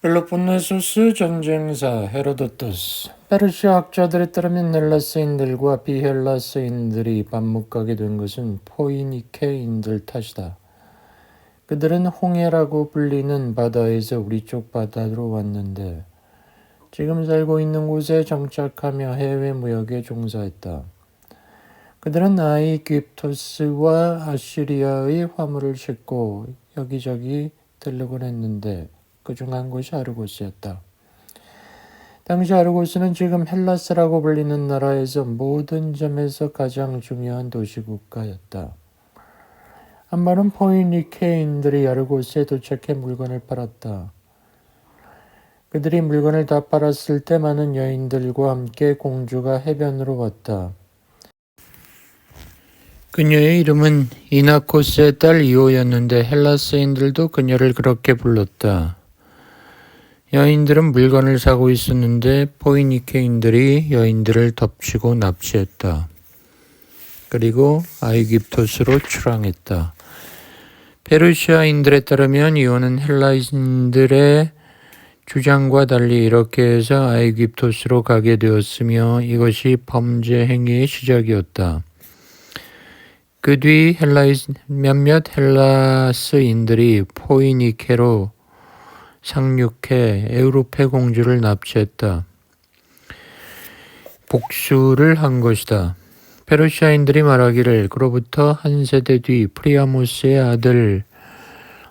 펠로폰네소스 전쟁사 헤로도토스. 페르시아 학자들에 따르면 헬라스인들과 비헬라스인들이 반목하게 된 것은 포이니케인들 탓이다. 그들은 홍해라고 불리는 바다에서 우리 쪽 바다로 왔는데 지금 살고 있는 곳에 정착하며 해외 무역에 종사했다. 그들은 아이굽토스와 아시리아의 화물을 싣고 여기저기 들르곤 했는데 그중 한 곳이 아르고스였다. 당시 아르고스는 지금 헬라스라고 불리는 나라에서 모든 점에서 가장 중요한 도시국가였다. 한마디로 포이니케인들이 아르고스에 도착해 물건을 팔았다. 그들이 물건을 다 팔았을 때 많은 여인들과 함께 공주가 해변으로 왔다. 그녀의 이름은 이나코스의 딸 이오였는데 헬라스인들도 그녀를 그렇게 불렀다. 여인들은 물건을 사고 있었는데 포이니케인들이 여인들을 덮치고 납치했다. 그리고 아이굽토스로 출항했다. 페르시아인들에 따르면 이오는 헬라인들의 주장과 달리 이렇게 해서 아이굽토스로 가게 되었으며 이것이 범죄 행위의 시작이었다. 그 뒤 몇몇 헬라스인들이 포이니케로 상륙해 에우로페 공주를 납치했다. 복수를 한 것이다. 페르시아인들이 말하기를 그로부터 한 세대 뒤 프리아모스의 아들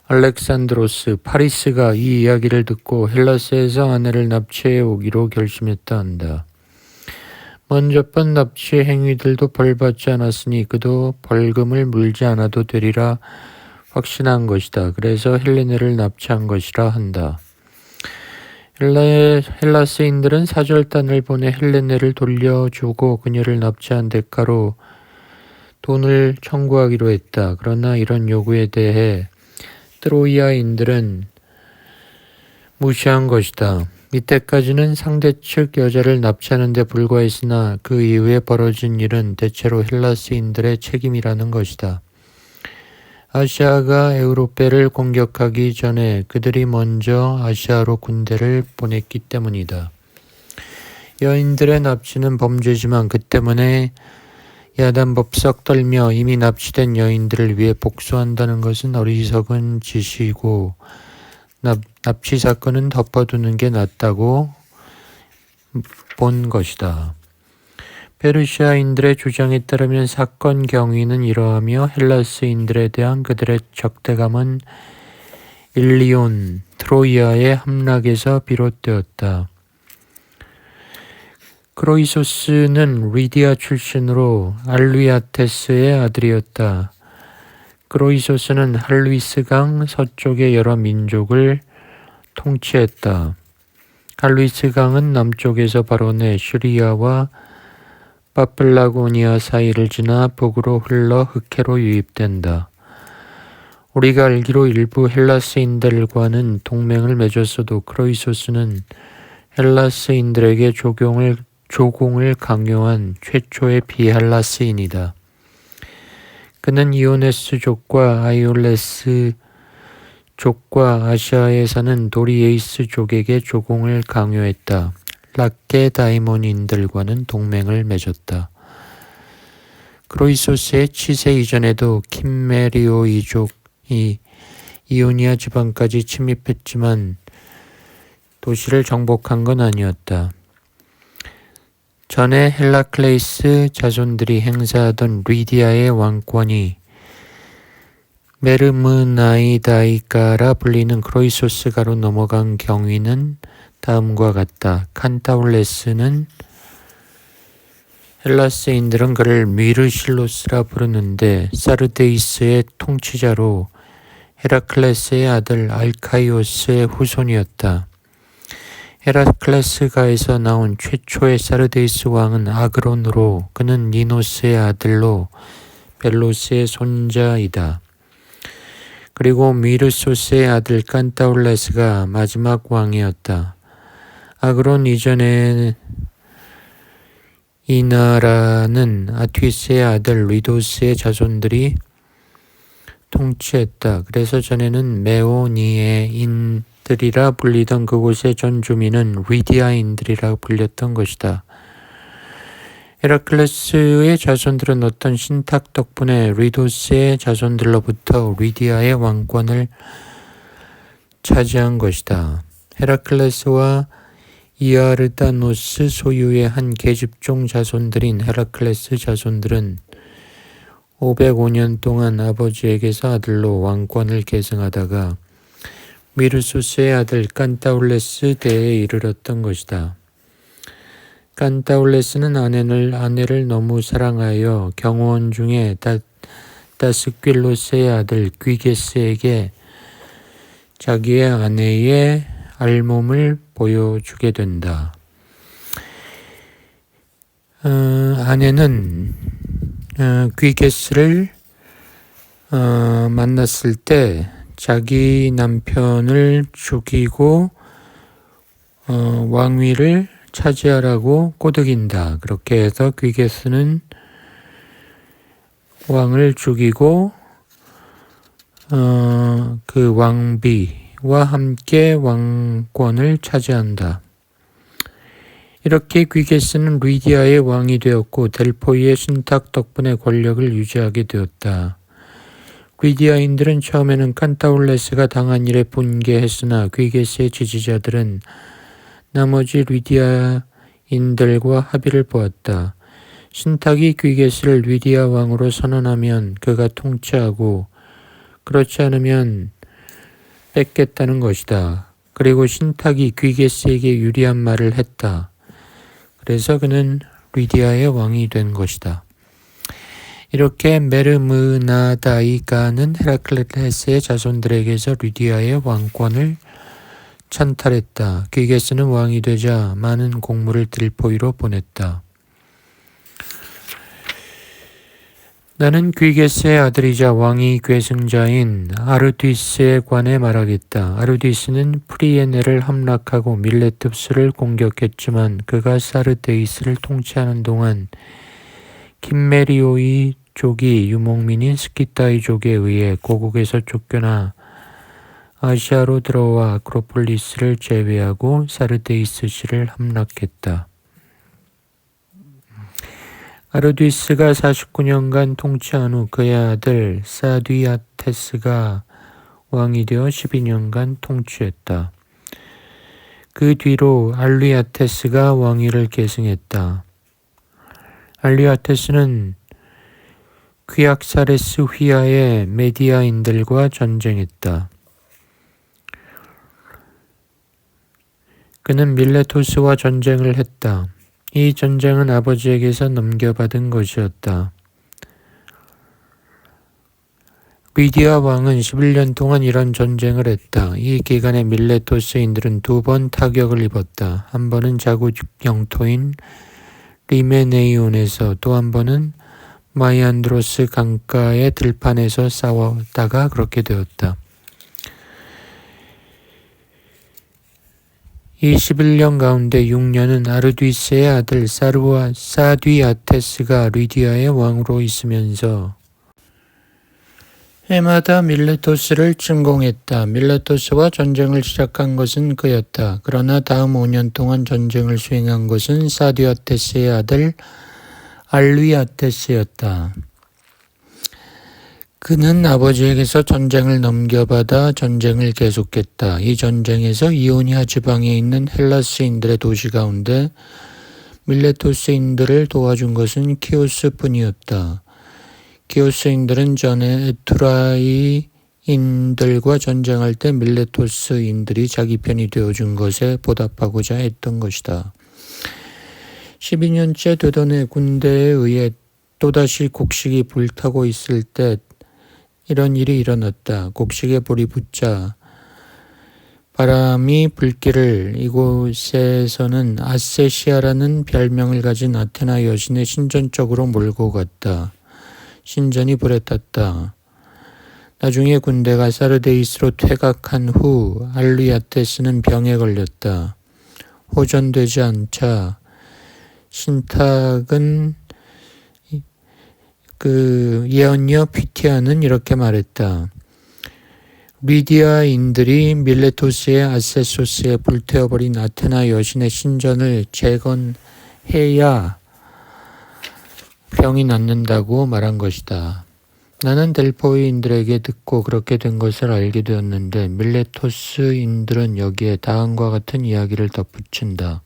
알렉산드로스 파리스가 이 이야기를 듣고 헬라스에서 아내를 납치해 오기로 결심했다 한다. 먼저 번 납치 행위들도 벌받지 않았으니 그도 벌금을 물지 않아도 되리라 확신한 것이다. 그래서 헬레네를 납치한 것이라 한다. 헬라스인들은 사절단을 보내 헬레네를 돌려주고 그녀를 납치한 대가로 돈을 청구하기로 했다. 그러나 이런 요구에 대해 트로이아인들은 무시한 것이다. 이때까지는 상대 측 여자를 납치하는 데 불과했으나 그 이후에 벌어진 일은 대체로 헬라스인들의 책임이라는 것이다. 아시아가 에우로페를 공격하기 전에 그들이 먼저 아시아로 군대를 보냈기 때문이다. 여인들의 납치는 범죄지만 그 때문에 야단법석 떨며 이미 납치된 여인들을 위해 복수한다는 것은 어리석은 짓이고 납치 사건은 덮어두는 게 낫다고 본 것이다. 페르시아인들의 주장에 따르면 사건 경위는 이러하며 헬라스인들에 대한 그들의 적대감은 일리온, 트로이아의 함락에서 비롯되었다. 크로이소스는 리디아 출신으로 알루이아테스의 아들이었다. 크로이소스는 할루이스강 서쪽의 여러 민족을 통치했다. 할루이스강은 남쪽에서 발원해 슈리아와 파플라고니아 사이를 지나 북으로 흘러 흑해로 유입된다. 우리가 알기로 일부 헬라스인들과는 동맹을 맺었어도 크로이소스는 헬라스인들에게 조공을 강요한 최초의 비헬라스인이다. 그는 이오네스족과 아이올레스족과 아시아에 사는 도리에이스족에게 조공을 강요했다. 라케다이몬인들과는 동맹을 맺었다. 크로이소스의 치세 이전에도 킴메리오이족이 이오니아 지방까지 침입했지만 도시를 정복한 건 아니었다. 전에 헬라클레이스 자손들이 행사하던 리디아의 왕권이 메르므나이다이가라 불리는 크로이소스가로 넘어간 경위는 다음과 같다. 칸타울레스는 헬라스인들은 그를 미르실로스라 부르는데 사르데이스의 통치자로 헤라클레스의 아들 알카이오스의 후손이었다. 헤라클레스가에서 나온 최초의 사르데이스 왕은 아그론으로 그는 니노스의 아들로 벨로스의 손자이다. 그리고 미르소스의 아들 칸타울레스가 마지막 왕이었다. 아그론 이전에 이 나라는 아튀스의 아들 리도스의 자손들이 통치했다. 그래서 전에는 메오니에인 리디아인들이라 불리던 그곳의 전 주민은 리디아인들이라 불렸던 것이다. 헤라클레스의 자손들은 어떤 신탁 덕분에 리도스의 자손들로부터 리디아의 왕권을 차지한 것이다. 헤라클레스와 이아르다노스 소유의 한 계집종 자손들인 헤라클레스 자손들은 505년 동안 아버지에게서 아들로 왕권을 계승하다가 미르소스의 아들 깐타울레스 때에 이르렀던 것이다. 깐타울레스는 아내를 너무 사랑하여 경호원 중에 다스퀼로스의 아들 귀게스에게 자기의 아내의 알몸을 보여주게 된다. 아내는 귀게스를 만났을 때 자기 남편을 죽이고 왕위를 차지하라고 꼬드긴다. 그렇게 해서 귀게스는 왕을 죽이고 그 왕비와 함께 왕권을 차지한다. 이렇게 귀게스는 리디아의 왕이 되었고 델포이의 신탁 덕분에 권력을 유지하게 되었다. 리디아인들은 처음에는 칸타울레스가 당한 일에 분개했으나 귀게스의 지지자들은 나머지 리디아인들과 합의를 보았다. 신탁이 귀게스를 리디아 왕으로 선언하면 그가 통치하고 그렇지 않으면 뺏겠다는 것이다. 그리고 신탁이 귀게스에게 유리한 말을 했다. 그래서 그는 리디아의 왕이 된 것이다. 이렇게 메르므나다이가는 헤라클레스의 자손들에게서 리디아의 왕권을 찬탈했다. 귀게스는 왕이 되자 많은 공물을 딜포이로 보냈다. 나는 귀게스의 아들이자 왕위 계승자인 아르디스에 관해 말하겠다. 아르디스는 프리에네를 함락하고 밀레투스를 공격했지만 그가 사르데이스를 통치하는 동안 김메리오이 족이 유목민인 스키타이족에 의해 고국에서 쫓겨나 아시아로 들어와 아크로폴리스를 제외하고 사르데이스시를 함락했다. 아르디스가 49년간 통치한 후 그의 아들 사디아테스가 왕이 되어 12년간 통치했다. 그 뒤로 알리아테스가 왕위를 계승했다. 알리아테스는 퀴악사레스 휘하의 메디아인들과 전쟁했다. 그는 밀레토스와 전쟁을 했다. 이 전쟁은 아버지에게서 넘겨받은 것이었다. 리디아 왕은 11년 동안 이런 전쟁을 했다. 이 기간에 밀레토스인들은 2번 타격을 입었다. 한 번은 자국 영토인 리메네이온에서 또 한 번은 마이안드로스 강가의 들판에서 싸웠다가 그렇게 되었다. 이 11년 가운데 6년은 아르디스의 아들 사디아테스가 리디아의 왕으로 있으면서 해마다 밀레토스를 침공했다. 밀레토스와 전쟁을 시작한 것은 그였다. 그러나 다음 5년 동안 전쟁을 수행한 것은 사디아테스의 아들 알리아테스였다. 그는 아버지에게서 전쟁을 넘겨받아 전쟁을 계속했다. 이 전쟁에서 이오니아 지방에 있는 헬라스인들의 도시 가운데 밀레토스인들을 도와준 것은 키오스뿐이었다. 키오스인들은 전에 에투라이인들과 전쟁할 때 밀레토스인들이 자기 편이 되어준 것에 보답하고자 했던 것이다. 12년째 되던 해 군대에 의해 또다시 곡식이 불타고 있을 때 이런 일이 일어났다. 곡식에 불이 붙자 바람이 불기를 이곳에서는 아세시아라는 별명을 가진 아테나 여신의 신전 쪽으로 몰고 갔다. 신전이 불에 탔다. 나중에 군대가 사르데이스로 퇴각한 후 알리아테스는 병에 걸렸다. 호전되지 않자 신탁은 그 예언녀 피티아는 이렇게 말했다. 미디아인들이 밀레토스의 아세소스에 불태워버린 아테나 여신의 신전을 재건해야 병이 낫는다고 말한 것이다. 나는 델포이인들에게 듣고 그렇게 된 것을 알게 되었는데 밀레토스인들은 여기에 다음과 같은 이야기를 덧붙인다.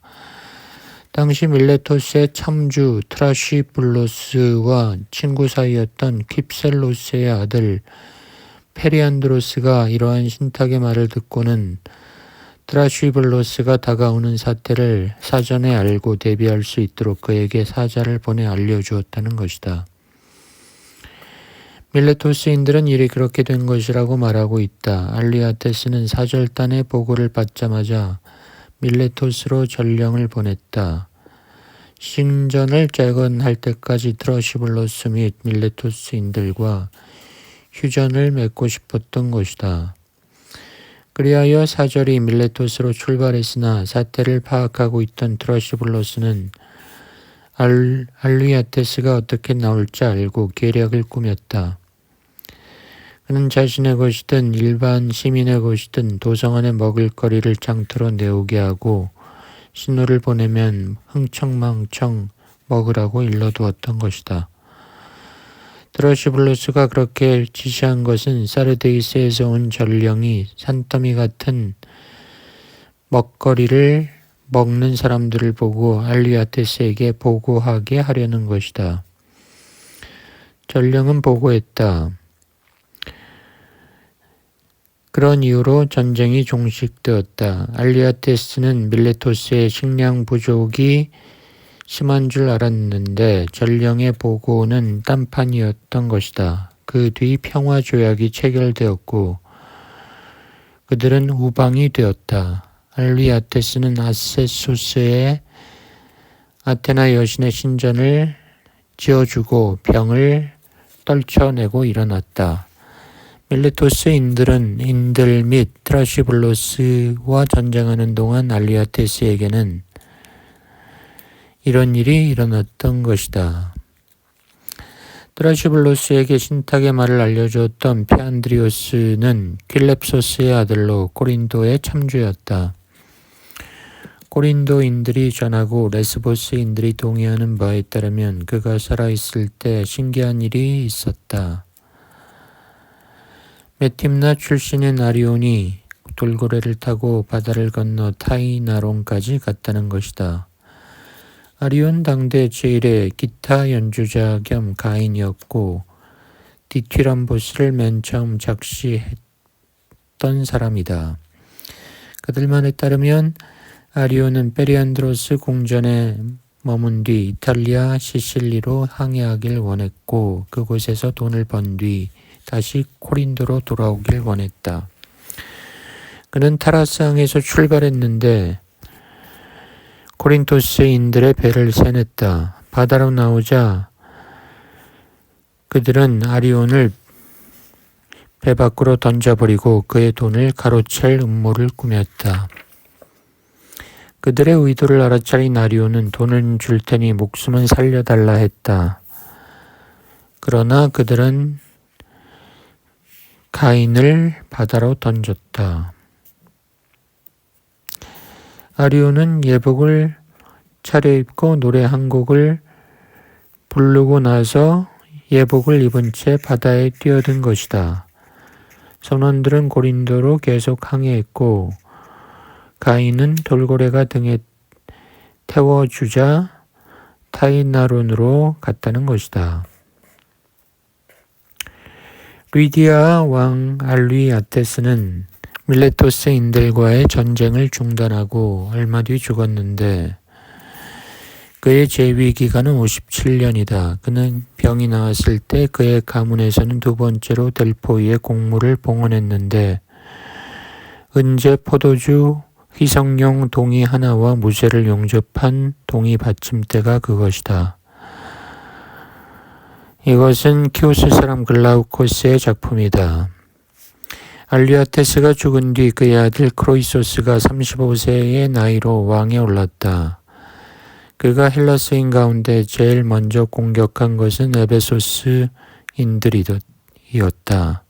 당시 밀레토스의 참주 트라시블로스와 친구 사이였던 킵셀로스의 아들 페리안드로스가 이러한 신탁의 말을 듣고는 트라시블로스가 다가오는 사태를 사전에 알고 대비할 수 있도록 그에게 사자를 보내 알려주었다는 것이다. 밀레토스인들은 일이 그렇게 된 것이라고 말하고 있다. 알리아테스는 사절단의 보고를 받자마자 밀레토스로 전령을 보냈다. 신전을 재건할 때까지 트라시블로스 및 밀레토스인들과 휴전을 맺고 싶었던 것이다. 그리하여 사절이 밀레토스로 출발했으나 사태를 파악하고 있던 트라시블로스는 알리아테스가 어떻게 나올지 알고 계략을 꾸몄다. 그는 자신의 것이든 일반 시민의 것이든 도성 안에 먹을거리를 장터로 내오게 하고 신호를 보내면 흥청망청 먹으라고 일러두었던 것이다. 트라시블로스가 그렇게 지시한 것은 사르데이스에서 온 전령이 산더미 같은 먹거리를 먹는 사람들을 보고 알리아테스에게 보고하게 하려는 것이다. 전령은 보고했다. 그런 이유로 전쟁이 종식되었다. 알리아테스는 밀레토스의 식량 부족이 심한 줄 알았는데 전령의 보고는 딴판이었던 것이다. 그 뒤 평화조약이 체결되었고 그들은 우방이 되었다. 알리아테스는 아세소스에 아테나 여신의 신전을 지어주고 병을 떨쳐내고 일어났다. 밀레토스인들 및 트라시블로스와 전쟁하는 동안 알리아테스에게는 이런 일이 일어났던 것이다. 트라시블로스에게 신탁의 말을 알려주었던 페안드리오스는 퀼렙소스의 아들로 코린도의 참주였다. 코린도인들이 전하고 레스보스인들이 동의하는 바에 따르면 그가 살아있을 때 신기한 일이 있었다. 메팀나 출신의 아리온이 돌고래를 타고 바다를 건너 타이나론까지 갔다는 것이다. 아리온 당대 제1의 기타 연주자 겸 가인이었고 디튀람보스를 맨 처음 작시했던 사람이다. 그들만에 따르면 아리온은 페리안드로스 궁전에 머문 뒤 이탈리아 시실리로 항해하길 원했고 그곳에서 돈을 번 뒤 다시 코린도로 돌아오길 원했다. 그는 타라스항에서 출발했는데 코린토스인들의 배를 세냈다. 바다로 나오자 그들은 아리온을 배 밖으로 던져버리고 그의 돈을 가로챌 음모를 꾸몄다. 그들의 의도를 알아차린 아리온은 돈을 줄 테니 목숨은 살려달라 했다. 그러나 그들은 가인을 바다로 던졌다. 아리온은 예복을 차려입고 노래 한 곡을 부르고 나서 예복을 입은 채 바다에 뛰어든 것이다. 선원들은 고린도로 계속 항해했고 가인은 돌고래가 등에 태워주자 타이나론으로 갔다는 것이다. 리디아 왕 알리아테스는 밀레토스인들과의 전쟁을 중단하고 얼마 뒤 죽었는데 그의 재위 기간은 57년이다. 그는 병이 나았을 때 그의 가문에서는 두 번째로 델포이의 공물을 봉헌했는데 은제 포도주 희성용 동이 하나와 무쇠를 용접한 동이 받침대가 그것이다. 이것은 키오스 사람 글라우코스의 작품이다. 알리아테스가 죽은 뒤 그의 아들 크로이소스가 35세의 나이로 왕에 올랐다. 그가 헬라스인 가운데 제일 먼저 공격한 것은 에베소스인들이었다.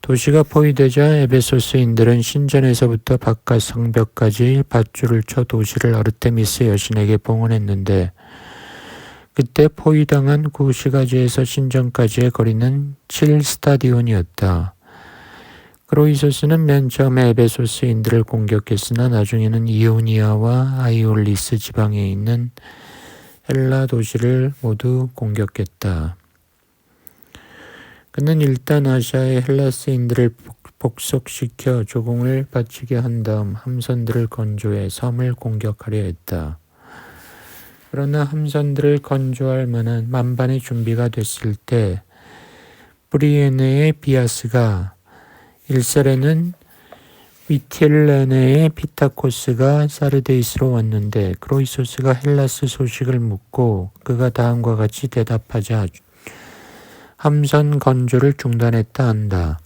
도시가 포위되자 에베소스인들은 신전에서부터 바깥 성벽까지 밧줄을 쳐 도시를 아르테미스 여신에게 봉헌했는데 그때 포위당한 구시가지에서 신전까지의 거리는 7스타디온이었다. 크로이소스는 맨 처음에 에베소스인들을 공격했으나 나중에는 이오니아와 아이올리스 지방에 있는 헬라 도시를 모두 공격했다. 그는 일단 아시아의 헬라스인들을 복속시켜 조공을 바치게 한 다음 함선들을 건조해 섬을 공격하려 했다. 그러나 함선들을 건조할 만한 만반의 준비가 됐을 때 브리에네의 비아스가, 일설에는 미틸레네의 피타코스가 사르데이스로 왔는데 크로이소스가 헬라스 소식을 묻고 그가 다음과 같이 대답하자 함선 건조를 중단했다 한다.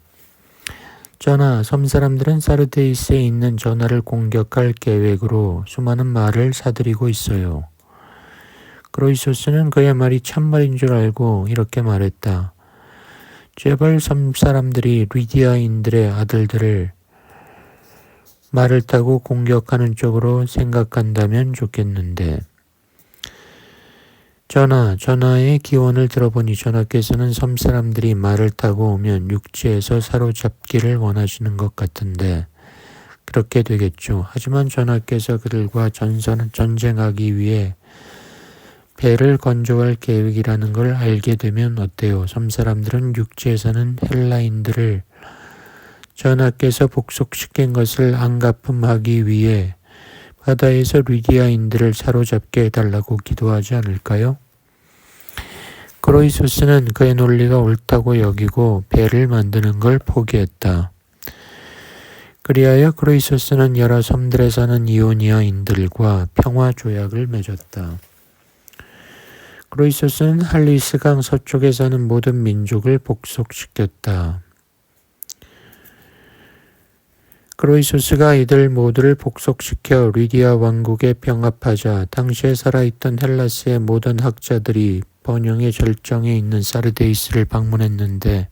전하, 섬 사람들은 사르데이스에 있는 전하를 공격할 계획으로 수많은 말을 사들이고 있어요. 크로이소스는 그의 말이 참말인 줄 알고 이렇게 말했다. 제발 섬 사람들이 리디아인들의 아들들을 말을 타고 공격하는 쪽으로 생각한다면 좋겠는데. 전하의 기원을 들어보니 전하께서는 섬 사람들이 말을 타고 오면 육지에서 사로잡기를 원하시는 것 같은데 그렇게 되겠죠. 하지만 전하께서 그들과 전쟁하기 위해 배를 건조할 계획이라는 걸 알게 되면 어때요? 섬 사람들은 육지에서는 헬라인들을 전하께서 복속시킨 것을 안갚음하기 위해 바다에서 리디아인들을 사로잡게 해달라고 기도하지 않을까요? 크로이소스는 그의 논리가 옳다고 여기고 배를 만드는 걸 포기했다. 그리하여 크로이소스는 여러 섬들에 사는 이오니아인들과 평화 조약을 맺었다. 크로이소스는 할리스강 서쪽에 사는 모든 민족을 복속시켰다. 크로이소스가 이들 모두를 복속시켜 리디아 왕국에 병합하자 당시에 살아있던 헬라스의 모든 학자들이 번영의 절정에 있는 사르데이스를 방문했는데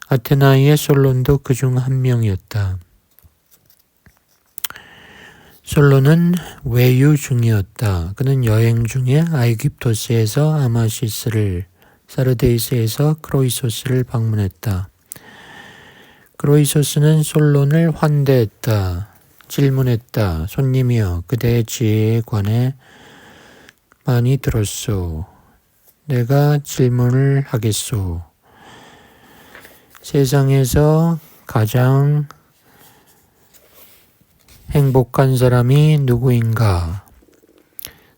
아테나이의 솔론도 그중 한 명이었다. 솔론은 외유 중이었다. 그는 여행 중에 아이깁토스에서 아마시스를, 사르데이스에서 크로이소스를 방문했다. 크로이소스는 솔론을 환대했다. 질문했다. 손님이여, 그대의 지혜에 관해 많이 들었소. 내가 질문을 하겠소. 세상에서 가장 행복한 사람이 누구인가?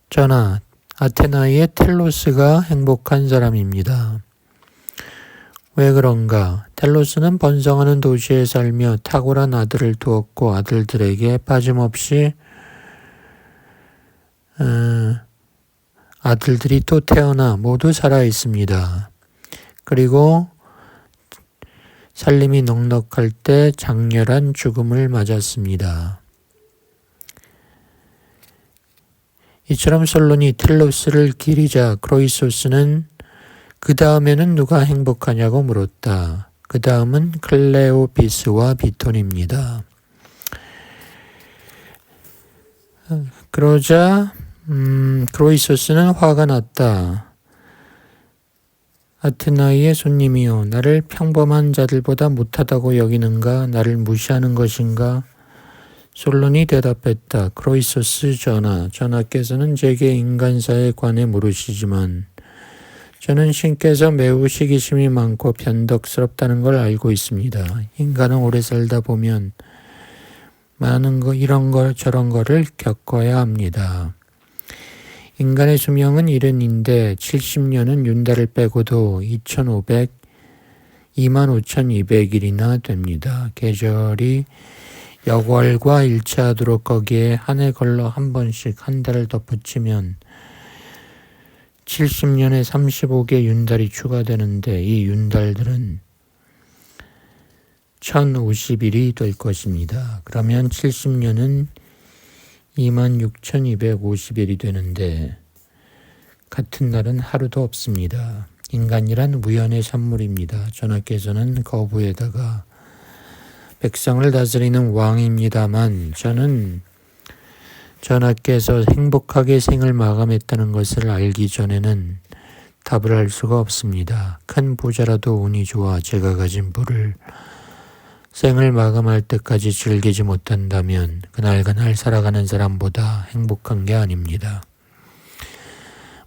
전하, 아테나의 텔로스가 행복한 사람입니다. 왜 그런가? 텔로스는 번성하는 도시에 살며 탁월한 아들을 두었고 아들들에게 빠짐없이 아들들이 또 태어나 모두 살아 있습니다. 그리고 살림이 넉넉할 때 장렬한 죽음을 맞았습니다. 이처럼 솔론이 텔로스를 기리자 크로이소스는 그 다음에는 누가 행복하냐고 물었다. 그 다음은 클레오피스와 비톤입니다. 그러자 크로이소스는 화가 났다. 아테나이의 손님이요, 나를 평범한 자들보다 못하다고 여기는가? 나를 무시하는 것인가? 솔론이 대답했다. 크로이소스 전하, 전하께서는 제게 인간사에 관해 물으시지만 저는 신께서 매우 시기심이 많고 변덕스럽다는 걸 알고 있습니다. 인간은 오래 살다 보면 많은 이런 거 저런 거를 겪어야 합니다. 인간의 수명은 70인데 70년은 윤달을 빼고도 25,200일이나 됩니다. 계절이 역월과 일치하도록 거기에 한 해 걸러 한 번씩 한 달을 덧붙이면 70년에 35개 윤달이 추가되는데 이 윤달들은 1050일이 될 것입니다. 그러면 70년은 26,250일이 되는데 같은 날은 하루도 없습니다. 인간이란 우연의 산물입니다. 전하께서는 거부에다가 백성을 다스리는 왕입니다만 저는 전하께서 행복하게 생을 마감했다는 것을 알기 전에는 답을 할 수가 없습니다. 큰 부자라도 운이 좋아 제가 가진 부를 생을 마감할 때까지 즐기지 못한다면 그날 살아가는 사람보다 행복한 게 아닙니다.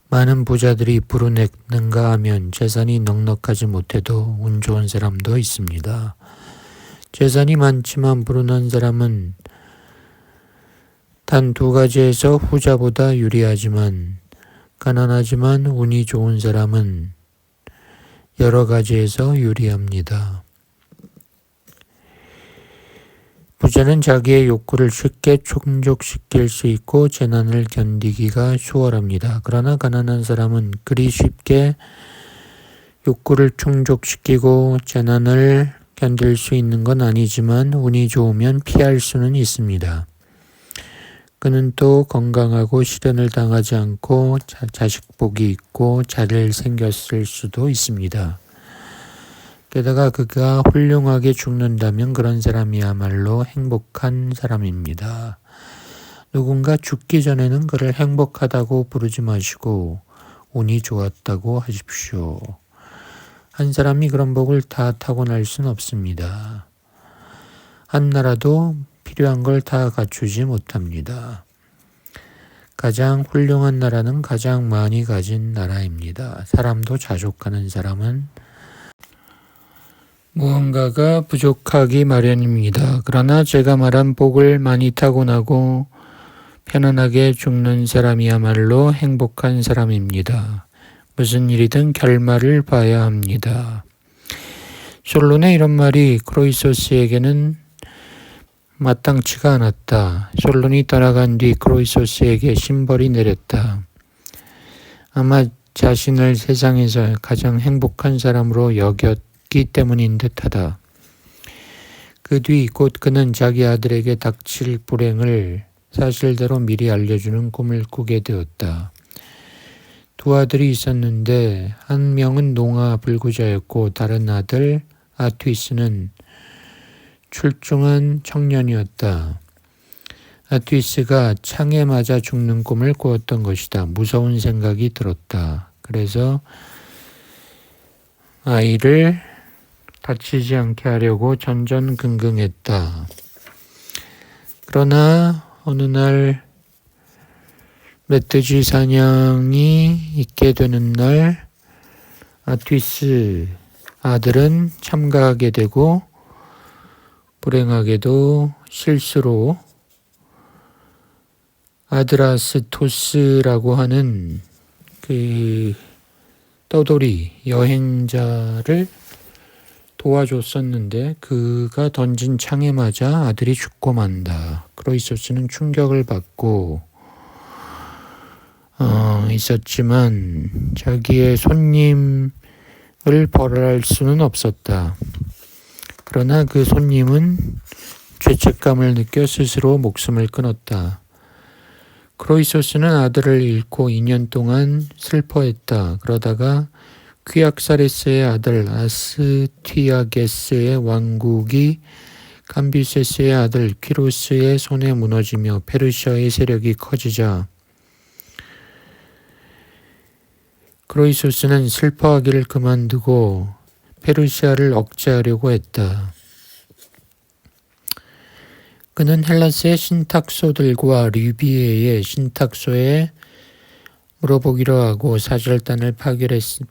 많은 부자들이 부르짖는가 하면 재산이 넉넉하지 못해도 운 좋은 사람도 있습니다. 재산이 많지만 불운한 사람은 단 2가지에서 후자보다 유리하지만 가난하지만 운이 좋은 사람은 여러 가지에서 유리합니다. 부자는 자기의 욕구를 쉽게 충족시킬 수 있고 재난을 견디기가 수월합니다. 그러나 가난한 사람은 그리 쉽게 욕구를 충족시키고 재난을 견딜 수 있는 건 아니지만 운이 좋으면 피할 수는 있습니다. 그는 또 건강하고 시련을 당하지 않고 자식 복이 있고 잘 생겼을 수도 있습니다. 게다가 그가 훌륭하게 죽는다면 그런 사람이야말로 행복한 사람입니다. 누군가 죽기 전에는 그를 행복하다고 부르지 마시고 운이 좋았다고 하십시오. 한 사람이 그런 복을 다 타고날 수는 없습니다. 한 나라도 필요한 걸 다 갖추지 못합니다. 가장 훌륭한 나라는 가장 많이 가진 나라입니다. 사람도 자족하는 사람은 무언가가 부족하기 마련입니다. 그러나 제가 말한 복을 많이 타고나고 편안하게 죽는 사람이야말로 행복한 사람입니다. 무슨 일이든 결말을 봐야 합니다. 솔론의 이런 말이 크로이소스에게는 마땅치가 않았다. 솔론이 떠나간 뒤 크로이소스에게 심벌이 내렸다. 아마 자신을 세상에서 가장 행복한 사람으로 여겼기 때문인 듯하다. 그 뒤 곧 그는 자기 아들에게 닥칠 불행을 사실대로 미리 알려주는 꿈을 꾸게 되었다. 2 아들이 있었는데 한 명은 농아 불구자였고 다른 아들 아투이스는 출중한 청년이었다. 아투이스가 창에 맞아 죽는 꿈을 꾸었던 것이다. 무서운 생각이 들었다. 그래서 아이를 다치지 않게 하려고 전전긍긍했다. 그러나 어느 날 멧돼지 사냥이 있게 되는 날 아투이스 아들은 참가하게 되고 불행하게도 실수로 아드라스토스라고 하는 그 떠돌이 여행자를 도와줬었는데 그가 던진 창에 맞아 아들이 죽고 만다. 크로이소스는 충격을 받고 있었지만 자기의 손님을 벌할 수는 없었다. 그러나 그 손님은 죄책감을 느껴 스스로 목숨을 끊었다. 크로이소스는 아들을 잃고 2년 동안 슬퍼했다. 그러다가 퀴악사레스의 아들 아스티아게스의 왕국이 캄비세스의 아들 퀴로스의 손에 무너지며 페르시아의 세력이 커지자 크로이소스는 슬퍼하기를 그만두고 페르시아를 억제하려고 했다. 그는 헬라스의 신탁소들과 류비에의 신탁소에 물어보기로 하고 사절단을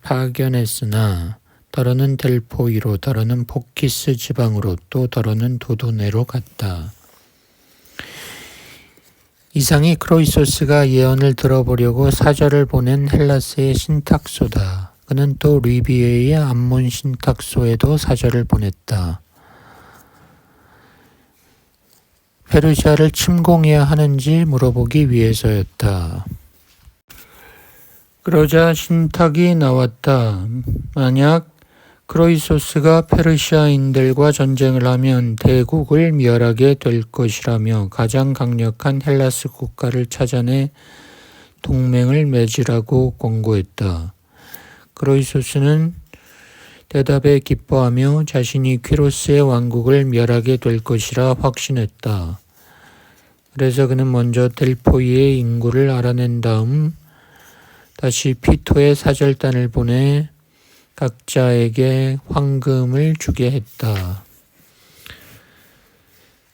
파견했으나 더러는 델포이로, 더러는 포키스 지방으로, 또 더러는 도도네로 갔다. 이상이 크로이소스가 예언을 들어보려고 사절을 보낸 헬라스의 신탁소다. 그는 또 류비에의 암몬 신탁소에도 사절을 보냈다. 페르시아를 침공해야 하는지 물어보기 위해서였다. 그러자 신탁이 나왔다. 만약 크로이소스가 페르시아인들과 전쟁을 하면 대국을 멸하게 될 것이라며 가장 강력한 헬라스 국가를 찾아내 동맹을 맺으라고 권고했다. 그로이소스는 대답에 기뻐하며 자신이 퀴로스의 왕국을 멸하게 될 것이라 확신했다. 그래서 그는 먼저 델포이의 인구를 알아낸 다음 다시 피토에 사절단을 보내 각자에게 황금을 주게 했다.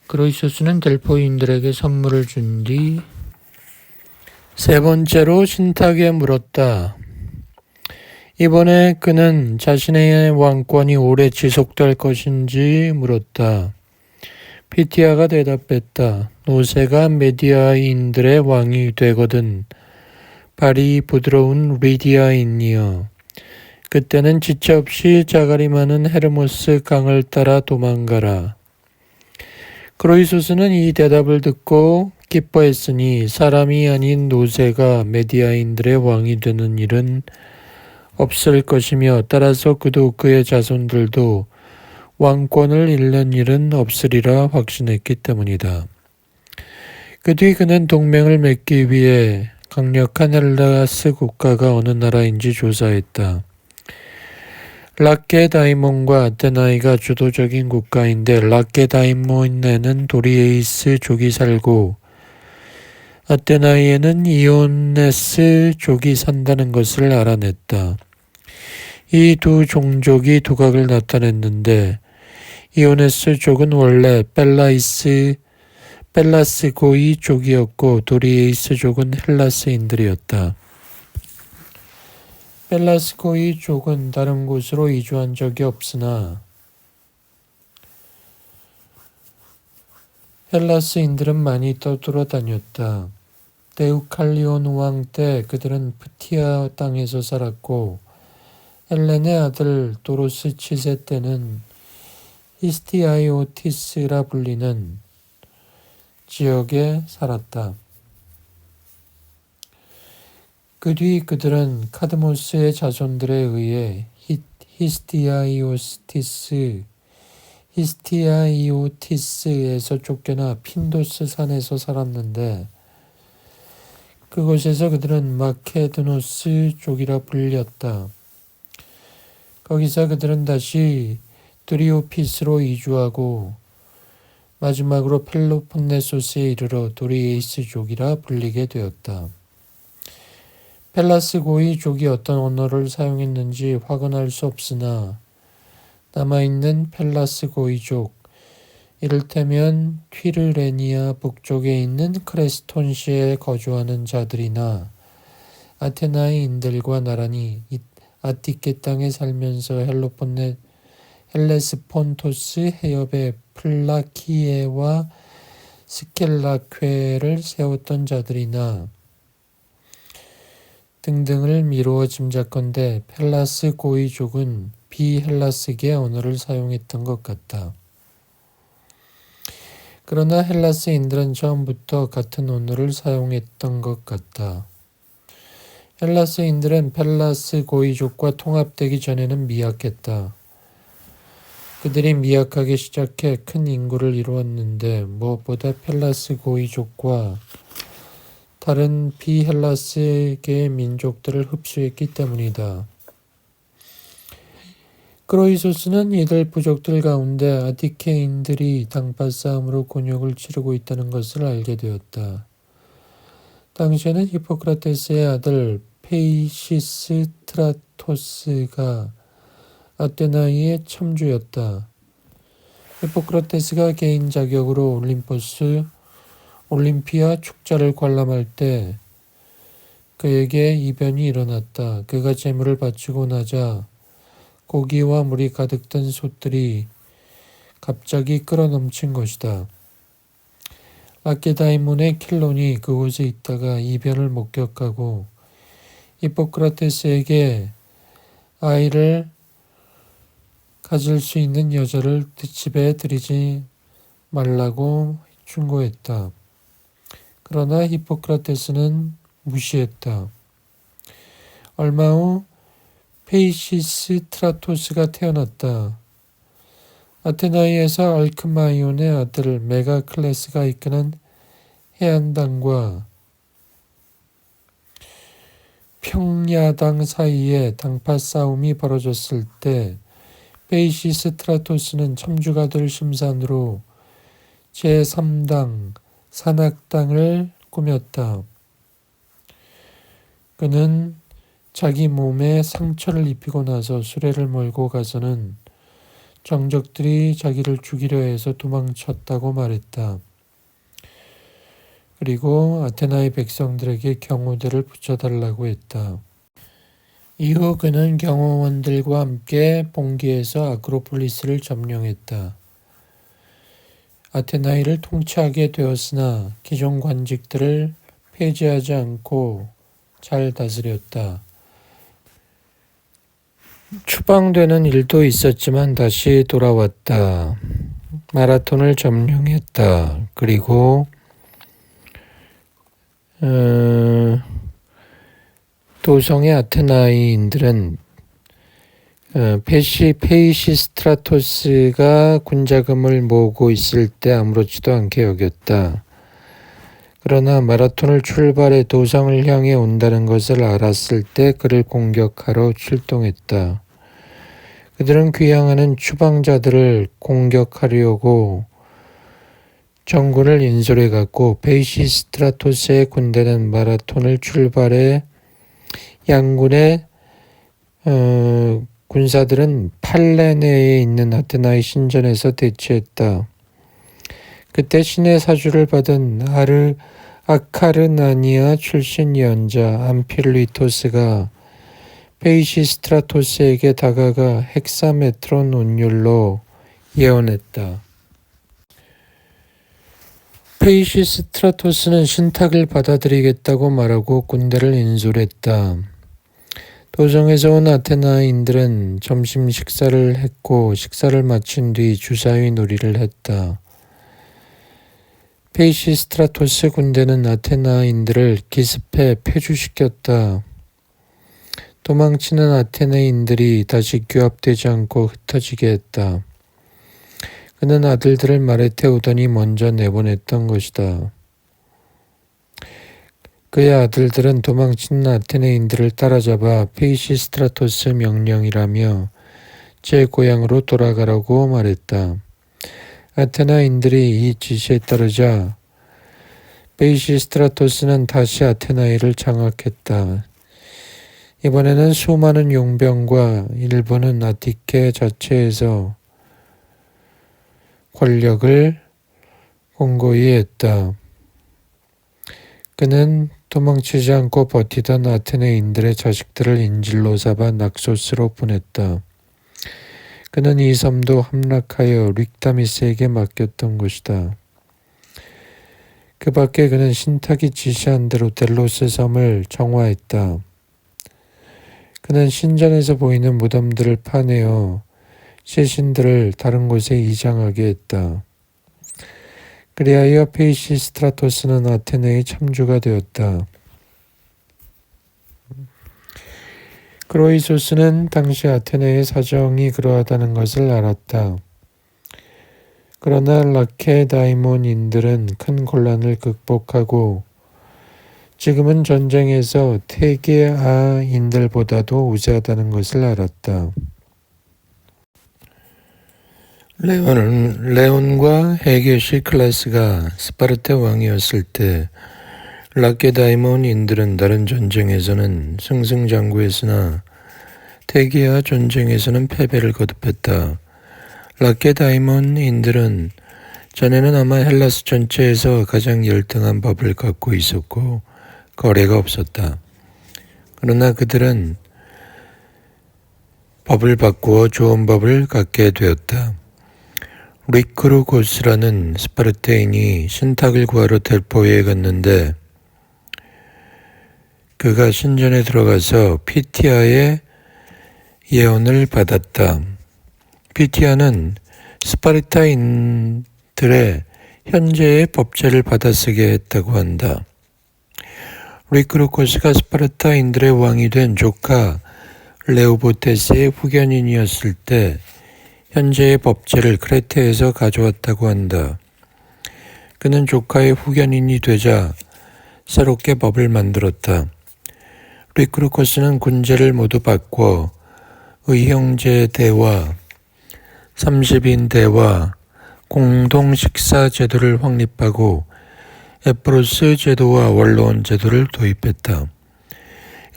그로이소스는 델포이인들에게 선물을 준 뒤 세 번째로 신탁에 물었다. 이번에 그는 자신의 왕권이 오래 지속될 것인지 물었다. 피티아가 대답했다. 노세가 메디아인들의 왕이 되거든 발이 부드러운 리디아인이여. 그때는 지체 없이 자갈이 많은 헤르모스 강을 따라 도망가라. 그로이소스는 이 대답을 듣고 기뻐했으니 사람이 아닌 노세가 메디아인들의 왕이 되는 일은 없을 것이며 따라서 그도 그의 자손들도 왕권을 잃는 일은 없으리라 확신했기 때문이다. 그 뒤 그는 동맹을 맺기 위해 강력한 헬라스 국가가 어느 나라인지 조사했다. 라케다이몬과 아테나이가 주도적인 국가인데 라케다이몬에는 도리에이스족이 살고 아테나이에는 이오네스족이 산다는 것을 알아냈다. 이 두 종족이 두각을 나타냈는데 이오네스족은 원래 펠라스고이족이었고 도리에이스족은 헬라스인들이었다. 펠라스고이족은 다른 곳으로 이주한 적이 없으나 헬라스인들은 많이 떠돌아다녔다. 데우칼리온 왕 때 그들은 프티아 땅에서 살았고 헬렌의 아들 도로스 치세 때는 히스티아이오티스라 불리는 지역에 살았다. 그 뒤 그들은 카드모스의 자손들에 의해 히스티아이오티스에서 쫓겨나 핀도스 산에서 살았는데 그곳에서 그들은 마케드노스 족이라 불렸다. 거기서 그들은 다시 드리오피스로 이주하고 마지막으로 펠로폰네소스에 이르러 도리에이스족이라 불리게 되었다. 펠라스고이족이 어떤 언어를 사용했는지 확인할 수 없으나 남아있는 펠라스고이족, 이를테면 튀르레니아 북쪽에 있는 크레스톤시에 거주하는 자들이나 아테나이인들과 나란히 아티케 땅에 살면서 헬레스폰토스 해협의 플라키에와 스켈라퀘를 세웠던 자들이나 등등을 미루어 짐작컨대 펠라스 고이족은 비헬라스계 언어를 사용했던 것 같다. 그러나 헬라스인들은 처음부터 같은 언어를 사용했던 것 같다. 헬라스인들은 펠라스 고이족과 통합되기 전에는 미약했다. 그들이 미약하게 시작해 큰 인구를 이루었는데 무엇보다 펠라스 고이족과 다른 비헬라스계의 민족들을 흡수했기 때문이다. 그로이소스는 이들 부족들 가운데 아티케인들이 당파 싸움으로 곤욕을 치르고 있다는 것을 알게 되었다. 당시에는 히포크라테스의 아들 페이시스트라토스가 아테나이의 첨주였다. 히포크라테스가 개인 자격으로 올림피아 축자를 관람할 때 그에게 이변이 일어났다. 그가 제물을 바치고 나자 고기와 물이 가득 든 솥들이 갑자기 끓어넘친 것이다. 라케다이몬의 킬론이 그곳에 있다가 이변을 목격하고 히포크라테스에게 아이를 가질 수 있는 여자를 집에 들이지 말라고 충고했다. 그러나 히포크라테스는 무시했다. 얼마 후 페이시스트라토스가 태어났다. 아테나이에서 알크마이온의 아들 메가클레스가 이끄는 해안당과 평야당 사이에 당파 싸움이 벌어졌을 때 페이시스트라토스는 참주가 될 심산으로 제3당 산악당을 꾸몄다. 그는 자기 몸에 상처를 입히고 나서 수레를 몰고 가서는 정적들이 자기를 죽이려 해서 도망쳤다고 말했다. 그리고 아테나의 백성들에게 경호대를 붙여달라고 했다. 이후 그는 경호원들과 함께 봉기에서 아크로폴리스를 점령했다. 아테나이를 통치하게 되었으나 기존 관직들을 폐지하지 않고 잘 다스렸다. 추방되는 일도 있었지만 다시 돌아왔다. 마라톤을 점령했다. 그리고 도성의 아테나이인들은 페이시스트라토스가 군자금을 모으고 있을 때 아무렇지도 않게 여겼다. 그러나 마라톤을 출발해 도성을 향해 온다는 것을 알았을 때 그를 공격하러 출동했다. 그들은 귀향하는 추방자들을 공격하려고 정군을 인솔해 갔고 페이시스트라토스의 군대는 마라톤을 출발해 양군의 군사들은 팔레네에 있는 아테나의 신전에서 대치했다. 그때 신의 사주를 받은 아카르나니아 출신 예언자 암필리토스가 페이시스트라토스에게 다가가 헥사메트론 운율로 예언했다. 페이시스트라토스는 신탁을 받아들이겠다고 말하고 군대를 인솔했다. 도성에서 온 아테나인들은 점심 식사를 했고 식사를 마친 뒤 주사위 놀이를 했다. 페이시스트라토스 군대는 아테나인들을 기습해 폐주시켰다. 도망치는 아테나인들이 다시 규합되지 않고 흩어지게 했다. 그는 아들들을 말에 태우더니 먼저 내보냈던 것이다. 그의 아들들은 도망치는 아테네인들을 따라잡아 페이시스트라토스 명령이라며 제 고향으로 돌아가라고 말했다. 아테나인들이 이 지시에 따르자 페이시스트라토스는 다시 아테나이를 장악했다. 이번에는 수많은 용병과 일부는 아티케 자체에서 권력을 공고히 했다. 그는 도망치지 않고 버티던 아테네인들의 자식들을 인질로 잡아 낙소스로 보냈다. 그는 이 섬도 함락하여 릭다미스에게 맡겼던 것이다. 그 밖에 그는 신탁이 지시한 대로 델로스 섬을 정화했다. 그는 신전에서 보이는 무덤들을 파내어 시신들을 다른 곳에 이장하게 했다. 그리하여 페이시스트라토스는 아테네의 참주가 되었다. 크로이소스는 당시 아테네의 사정이 그러하다는 것을 알았다. 그러나 라케다이몬인들은 큰 곤란을 극복하고 지금은 전쟁에서 테게아인들보다도 우세하다는 것을 알았다. 레온과 헤게시 클라스가 스파르타 왕이었을 때 라케다이몬인들은 다른 전쟁에서는 승승장구했으나 테게아 전쟁에서는 패배를 거듭했다. 라케다이몬인들은 전에는 아마 헬라스 전체에서 가장 열등한 법을 갖고 있었고 거래가 없었다. 그러나 그들은 법을 바꾸어 좋은 법을 갖게 되었다. 리크루고스라는 스파르테인이 신탁을 구하러 델포에 갔는데 그가 신전에 들어가서 피티아의 예언을 받았다. 피티아는 스파르타인들의 현재의 법제를 받아쓰게 했다고 한다. 리크루코스가 스파르타인들의 왕이 된 조카 레오보테스의 후견인이었을 때 현재의 법제를 크레테에서 가져왔다고 한다. 그는 조카의 후견인이 되자 새롭게 법을 만들었다. 리크루코스는 군제를 모두 바꿔 의형제 대와 30인 대와 공동 식사 제도를 확립하고 에프로스 제도와 원로원 제도를 도입했다.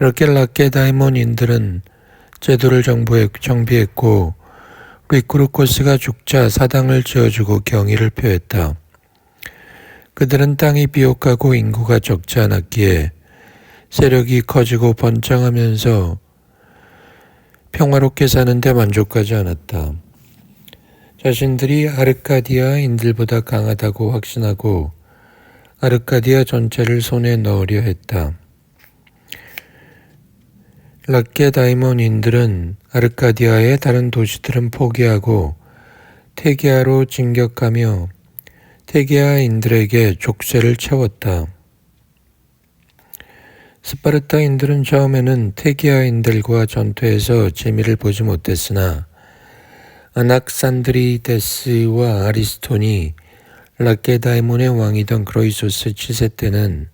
이렇게 라케다이몬인들은 제도를 정비했고 리크루코스가 죽자 사당을 지어주고 경의를 표했다. 그들은 땅이 비옥하고 인구가 적지 않았기에 세력이 커지고 번창하면서 평화롭게 사는데 만족하지 않았다. 자신들이 아르카디아인들보다 강하다고 확신하고 아르카디아 전체를 손에 넣으려 했다. 라케다이몬인들은 아르카디아의 다른 도시들은 포기하고 테기아로 진격하며 테기아인들에게 족쇄를 채웠다. 스파르타인들은 처음에는 테기아인들과 전투에서 재미를 보지 못했으나 아낙산드리데스와 아리스톤이 라케다이몬의 왕이던 크로이소스 7세 때는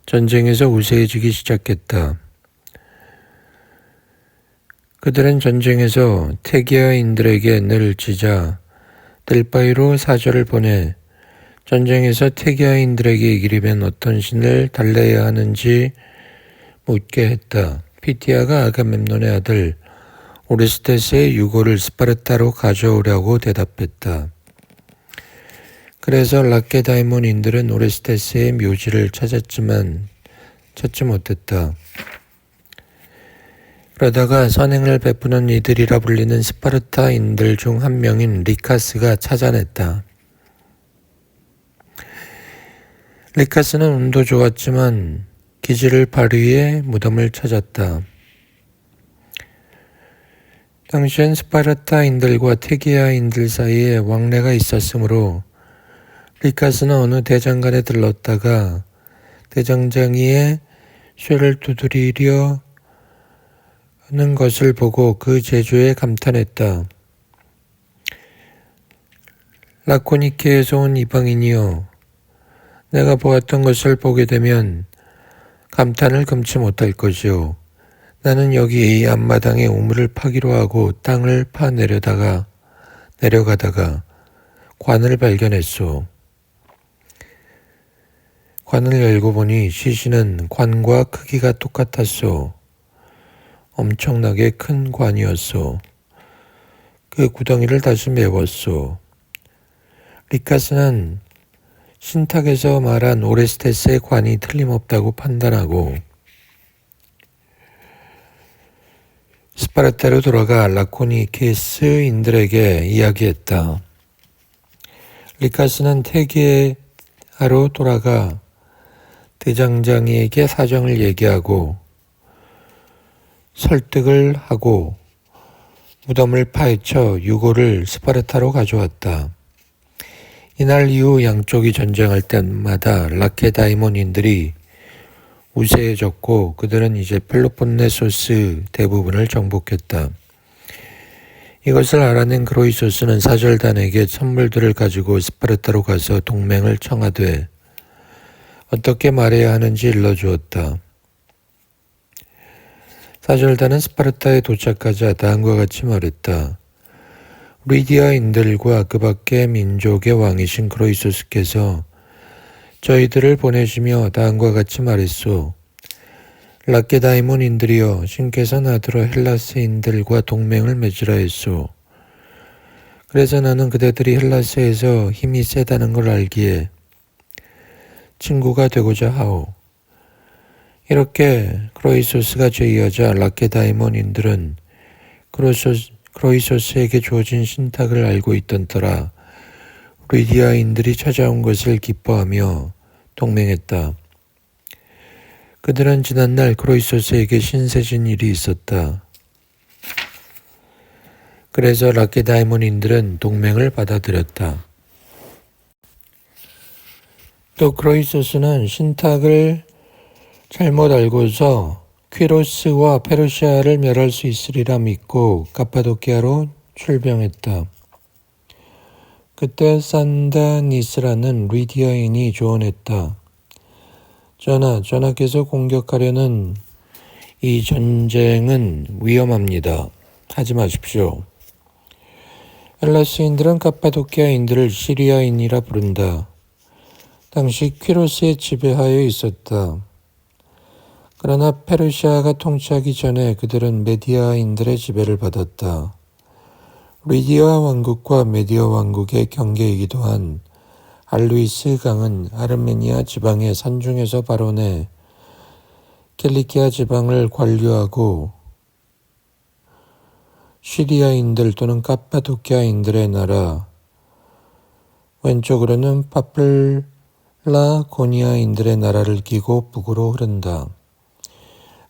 전쟁에서 우세해지기 시작했다. 그들은 전쟁에서 테기아인들에게 늘 지자 델파이로 사절을 보내 전쟁에서 테기아인들에게 이기려면 어떤 신을 달래야 하는지 묻게 했다. 피티아가 아가멤논의 아들 오레스테스의 유고를 스파르타로 가져오려고 대답했다. 그래서 라케다이몬인들은 오레스테스의 묘지를 찾았지만 찾지 못했다. 그러다가 선행을 베푸는 이들이라 불리는 스파르타인들 중 한 명인 리카스가 찾아냈다. 리카스는 운도 좋았지만 기지를 발휘해 무덤을 찾았다. 당시엔 스파르타인들과 테기아인들 사이에 왕래가 있었으므로 리카스는 어느 대장간에 들렀다가 대장장이의 쇠를 두드리려 하는 것을 보고 그 재주에 감탄했다. 라코니케에서 온 이방인이여, 내가 보았던 것을 보게 되면 감탄을 금치 못할 것이요. 나는 여기 이 앞마당에 우물을 파기로 하고 땅을 파내려다가 내려가다가 관을 발견했소. 관을 열고 보니 시신은 관과 크기가 똑같았소. 엄청나게 큰 관이었소. 그 구덩이를 다시 메웠소. 리카스는 신탁에서 말한 오레스테스의 관이 틀림없다고 판단하고 스파르타로 돌아가 라코니케스인들에게 이야기했다. 리카스는 테기아로 돌아가 대장장이에게 사정을 얘기하고 설득을 하고 무덤을 파헤쳐 유고를 스파르타로 가져왔다. 이날 이후 양쪽이 전쟁할 때마다 라케다이몬인들이 우세해졌고 그들은 이제 펠로폰네소스 대부분을 정복했다. 이것을 알아낸 크로이소스는 사절단에게 선물들을 가지고 스파르타로 가서 동맹을 청하되 어떻게 말해야 하는지 일러주었다. 사절단은 스파르타에 도착하자 다음과 같이 말했다. 리디아인들과 그 밖의 민족의 왕이신 크로이소스께서 저희들을 보내시며 다음과 같이 말했소. 라케다이몬인들이여, 신께서 나더러 헬라스인들과 동맹을 맺으라 했소. 그래서 나는 그대들이 헬라스에서 힘이 세다는 걸 알기에 친구가 되고자 하오. 이렇게 크로이소스가 제의하자 라케다이몬인들은 크로이소스에게 주어진 신탁을 알고 있던 터라 리디아인들이 찾아온 것을 기뻐하며 동맹했다. 그들은 지난날 크로이소스에게 신세진 일이 있었다. 그래서 라케다이몬인들은 동맹을 받아들였다. 또 크로이소스는 신탁을 잘못 알고서 퀴로스와 페르시아를 멸할 수 있으리라 믿고 갑바도키아로 출병했다. 그때 산다니스라는 리디아인이 조언했다. 전하께서 공격하려는 이 전쟁은 위험합니다. 하지 마십시오. 헬라스인들은 카파도키아인들을 시리아인이라 부른다. 당시 퀴로스의 지배하에 있었다. 그러나 페르시아가 통치하기 전에 그들은 메디아인들의 지배를 받았다. 리디아 왕국과 메디아 왕국의 경계이기도 한 알루이스 강은 아르메니아 지방의 산중에서 발원해 킬리키아 지방을 관류하고 시리아인들 또는 카파도키아인들의 나라, 왼쪽으로는 파플라고니아인들의 나라를 끼고 북으로 흐른다.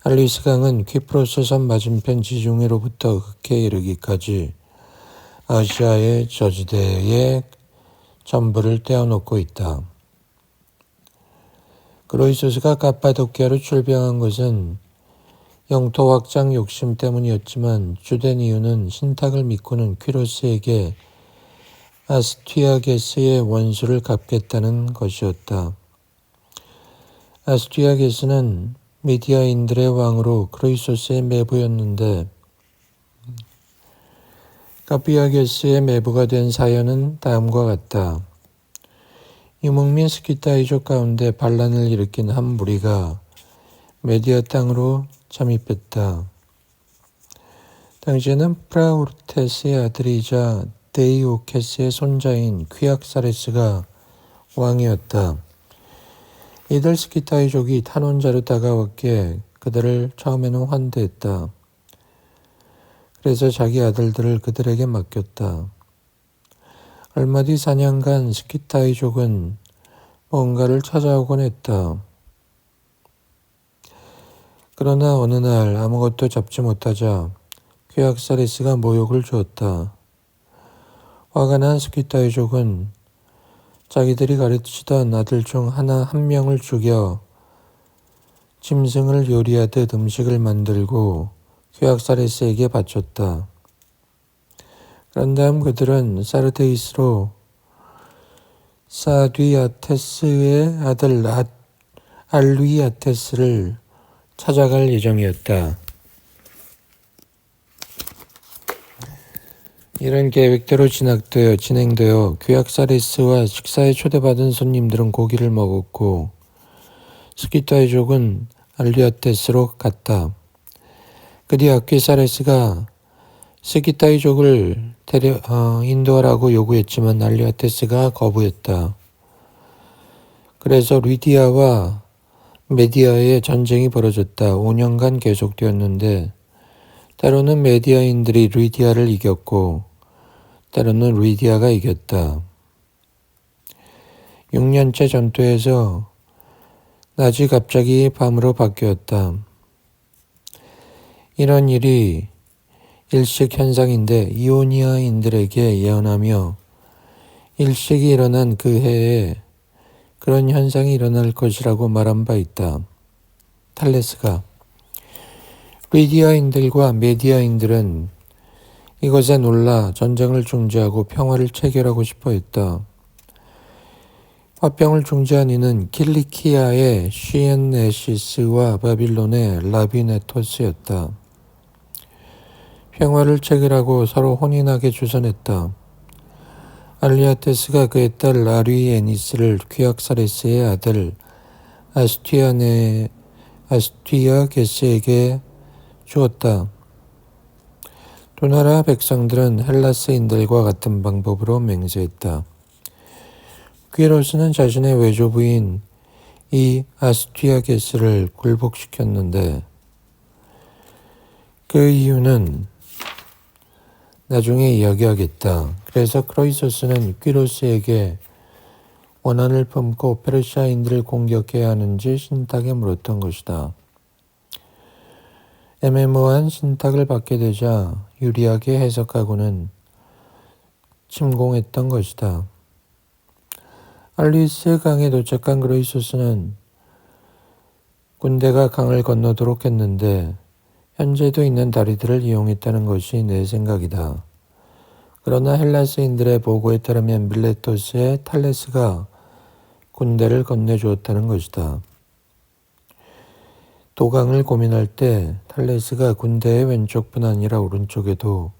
알루이스 강은 퀴프로스 섬 맞은편 지중해로부터 흑해에 이르기까지 아시아의 저지대의 전부를 떼어놓고 있다. 그로이소스가 카파도키아로 출병한 것은 영토 확장 욕심 때문이었지만 주된 이유는 신탁을 믿고는 퀴로스에게 아스티아게스의 원수를 갚겠다는 것이었다. 아스티아게스는 미디아인들의 왕으로 크로이소스의 매부였는데 카피아게스의 매부가 된 사연은 다음과 같다. 유목민 스키타이족 가운데 반란을 일으킨 한 무리가 메디아 땅으로 잠입했다. 당시에는 프라우르테스의 아들이자 데이오케스의 손자인 퀴악사레스가 왕이었다. 이들 스키타이족이 탄원자로 다가왔기에 그들을 처음에는 환대했다. 그래서 자기 아들들을 그들에게 맡겼다. 얼마 뒤 사냥간 스키타이족은 뭔가를 찾아오곤 했다. 그러나 어느 날 아무것도 잡지 못하자 퀴악사레스가 모욕을 주었다. 화가 난 스키타이족은 자기들이 가르치던 아들 중 한 명을 죽여 짐승을 요리하듯 음식을 만들고 퀴악사레스에게 바쳤다. 그런 다음 그들은 사르데이스로 사디아테스의 아들 알루이아테스를 찾아갈 예정이었다. 이런 계획대로 진행되어 퀴악사레스와 식사에 초대받은 손님들은 고기를 먹었고 스키타이족은 알루이아테스로 갔다. 그 뒤 아퀴사레스가 스키타이족을 인도하라고 요구했지만 알루이아테스가 거부했다. 그래서 리디아와 메디아의 전쟁이 벌어졌다. 5년간 계속되었는데 때로는 메디아인들이 리디아를 이겼고 때로는 리디아가 이겼다. 6년째 전투에서 낮이 갑자기 밤으로 바뀌었다. 이런 일이 일식 현상인데 이오니아인들에게 예언하며 일식이 일어난 그 해에 그런 현상이 일어날 것이라고 말한 바 있다. 탈레스가 리디아인들과 메디아인들은 이것에 놀라 전쟁을 중지하고 평화를 체결하고 싶어 했다. 화평을 중지한 이는 킬리키아의 시엔네시스와 바빌론의 라비네토스였다. 평화를 체결하고 서로 혼인하게 주선했다. 알리아테스가 그의 딸 아리에니스를 퀴악사레스의 아들 아스티아게스에게 주었다. 두 나라 백성들은 헬라스인들과 같은 방법으로 맹세했다. 퀴로스는 자신의 외조부인 이 아스티아게스를 굴복시켰는데 그 이유는 나중에 이야기하겠다. 그래서 크로이소스는 퀴로스에게 원한을 품고 페르시아인들을 공격해야 하는지 신탁에 물었던 것이다. 애매모호한 신탁을 받게 되자 유리하게 해석하고는 침공했던 것이다. 알리스 강에 도착한 크로이소스는 군대가 강을 건너도록 했는데 현재도 있는 다리들을 이용했다는 것이 내 생각이다. 그러나 헬라스인들의 보고에 따르면 밀레토스의 탈레스가 군대를 건네주었다는 것이다. 도강을 고민할 때 탈레스가 군대의 왼쪽뿐 아니라 오른쪽에도